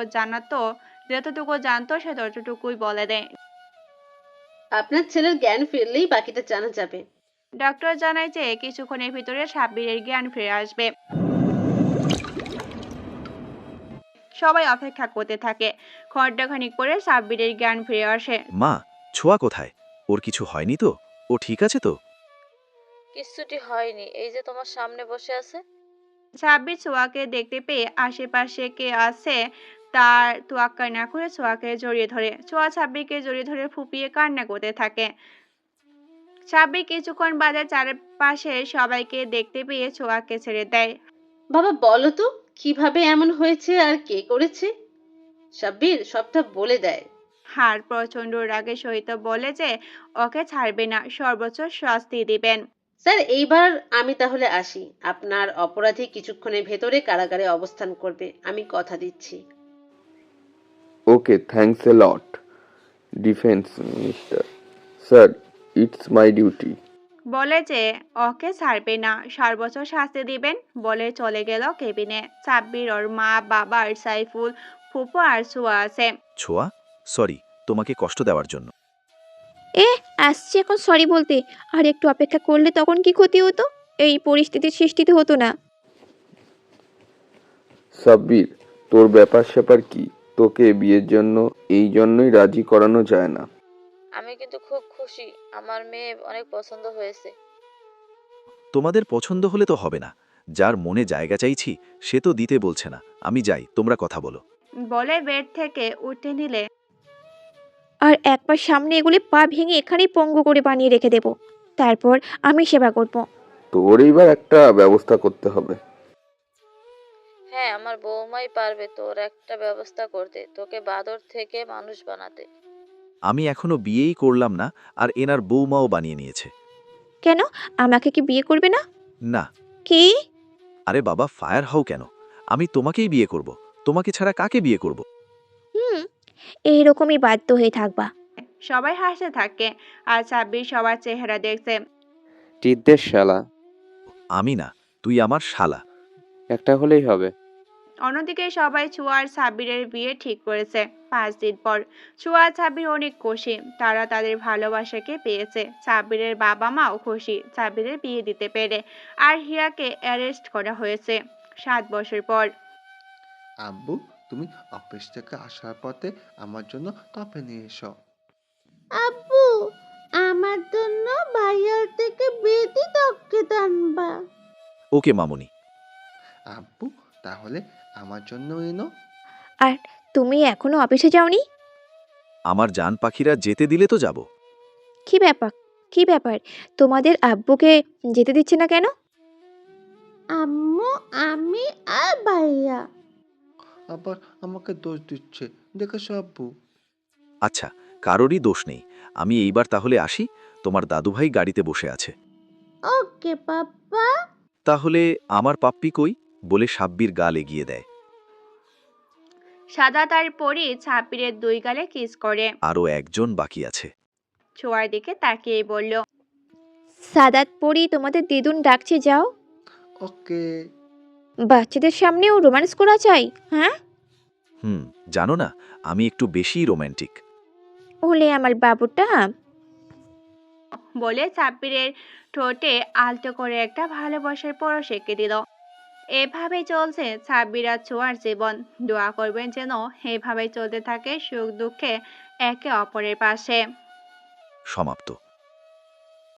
জানতো সে ততটুকুই বলে দেয়। আপনার ছেলের জ্ঞান ফিরলেই বাকিটা জানা যাবে। ডক্টর জানায় যে কিছুক্ষণের ভিতরে সাব্বিরের জ্ঞান ফিরে আসবে। সবাই অপেক্ষা করতে থাকে। ঘন্টাখানিক পরে সাব্বিরের জ্ঞান ফিরে আসে। মা, ছোঁয়া কোথায়? ওর কিছু হয়নি তো? ও ঠিক আছে তো? কিচ্ছুটি হয়নি, এই যে তোমার সামনে বসে আছে। সাব্বির ছোঁয়াকে দেখতে পেয়ে আশেপাশে কে আছে তার তোয়াক্কা না করে ছোঁয়াকে জড়িয়ে ধরে। ছোঁয়া সাব্বিরকে জড়িয়ে ধরে ফুপিয়ে কান্না করতে থাকে। সাব্বির কিছুক্ষণ বাদে চারপাশে সবাইকে দেখতে পেয়ে ছোঁয়াকে ছেড়ে দেয়। বাবা বলো তো কিভাবে এমন হয়েছে আর কে করেছে? সাব্বির সবটা বলে দেয়। হার প্রচন্ড রাগে সহিত বলে যে ওকে ছাড়বে না, সর্বোচ্চ শাস্তি দিবেন। স্যার এইবার আমি তাহলে আসি। আপনার অপরাধী কিছুক্ষণের ভেতরে কারাগারে অবস্থান করবে, আমি কথা দিচ্ছি। Okay, thanks a lot, defence minister. Sir, it's my duty. বলে যে ওকে ছাড়বে না, সর্বোচ্চ শাস্তি দিবেন বলে চলে গেল কেবিনে। সাব্বির ওর মা, বাবা আর সাইফুল, ফুপু আর ছোঁয়া আছে। ছোঁয়া, সরি তোমাকে কষ্ট দেওয়ার জন্য। আসছে এখন সরি বলতে। আর একটু অপেক্ষা করলে তখন কি ক্ষতি হতো? এই পরিস্থিতির সৃষ্টিতে হতো না। সাব্বির, তোর ব্যাপার স্যাপার কি? তোকে বিয়ের জন্য এই জন্যই রাজি করানো যায় না। আমি কিন্তু খুব খুশি, আমার মেয়ে অনেক পছন্দ হয়েছে। তোমাদের পছন্দ হলে তো হবে না। যার মনে জায়গা চাইছি সে তো দিতে বলছে না। আমি যাই, তোমরা কথা বলো। বলে বেড থেকে উঠে নিলে আর একবার সামনে এগুলি পা ভেঙে এখানেই পঙ্গু করে বানিয়ে রেখে দেব। তারপর আমি সেবা করব। তোর এইবার একটা ব্যবস্থা করতে হবে। হ্যাঁ, আমার বৌমাই পারবে তোর একটা ব্যবস্থা করতে, তোকে বাদর থেকে মানুষ বানাতে। আমি এখনো বিয়েই করলাম না, আর এনার বৌমাও বানিয়ে নিয়েছে। কেন? আমাকে কি বিয়ে করবে না? না। কি? আরে বাবা, ফায়ার হও কেন? আমি তোমাকেই বিয়ে করব। তোমাকে ছাড়া কাকে বিয়ে করব? এইরকমই বাধ্য হয়ে থাকবা। সবাই হাসতে থাকে আর সাব্বির সবার চেহারা দেখছে। টিদ্দের শালা। আমি না, তুই আমার শালা। একটা হলেই হবে। অন্যদিকে সবাই ছোঁয়া আর সাব্বিরের বিয়ে ঠিক করেছে। 5 দিন পর ছোঁয়া আর সাব্বির অনেক খুশি, তারা তাদের ভালোবাসাকে পেয়েছে। সাব্বিরের বাবা মাও খুশি সাব্বিরের বিয়ে দিতে পেরে। আর হিয়াকে অ্যারেস্ট করা হয়েছে 7 বছর পর। আব্বু, তুমি অফিস থেকে আসার পথে আমার জন্য কফি নিয়ে এসো। আব্বু, আমার জন্য ভাইয়ার থেকে বেশি চকলেট আনবা। ওকে মামুনি। আব্বু, তাহলে আমার জন্য এনো। আর তুমি এখনো অফিসে যাওনি? আমার জান পাখিরা যেতে দিলে তো যাব। কি ব্যাপার? কি ব্যাপার? তোমাদের আব্বুকে যেতে দিচ্ছে না কেন? আম্মু, আমি আর ভাইয়া। আবার আমাকে দোষ দিচ্ছে, দেখেছো আব্বু? আচ্ছা, কারোরই দোষ নেই। আমি এইবার তাহলে আসি। তোমার দাদুভাই গাড়িতে বসে আছে। ওকে পাপ্পা। তাহলে আমার পাপ্পি কই? বলে সাব্বির গাল এগিয়ে দেয়। সাদা তার পরি সাব্বিরের 2 গালে কিস করে। আরও একজন বাকি আছে। ছোঁয়ার দিকে তাকিয়ে বলল, সাদাত পরি তোমাদের দিদুন ডাকছে, যাও। ওকে। বাচ্চাদের সামনেও রোম্যান্স করা চাই? হ্যাঁ, জানো না, আমি একটু বেশি রোম্যান্টিক। ওলে আমার বাবুটা। বলে সাব্বিরের ঠোঁটে আলতো করে একটা ভালোবাসার পরশ এঁকে দিল। এভাবেই চলছে সাব্বির আর ছোঁয়ার জীবন। দোয়া করবেন যেন এভাবেই চলতে থাকে সুখ দুঃখে একে অপরের পাশে। সমাপ্ত।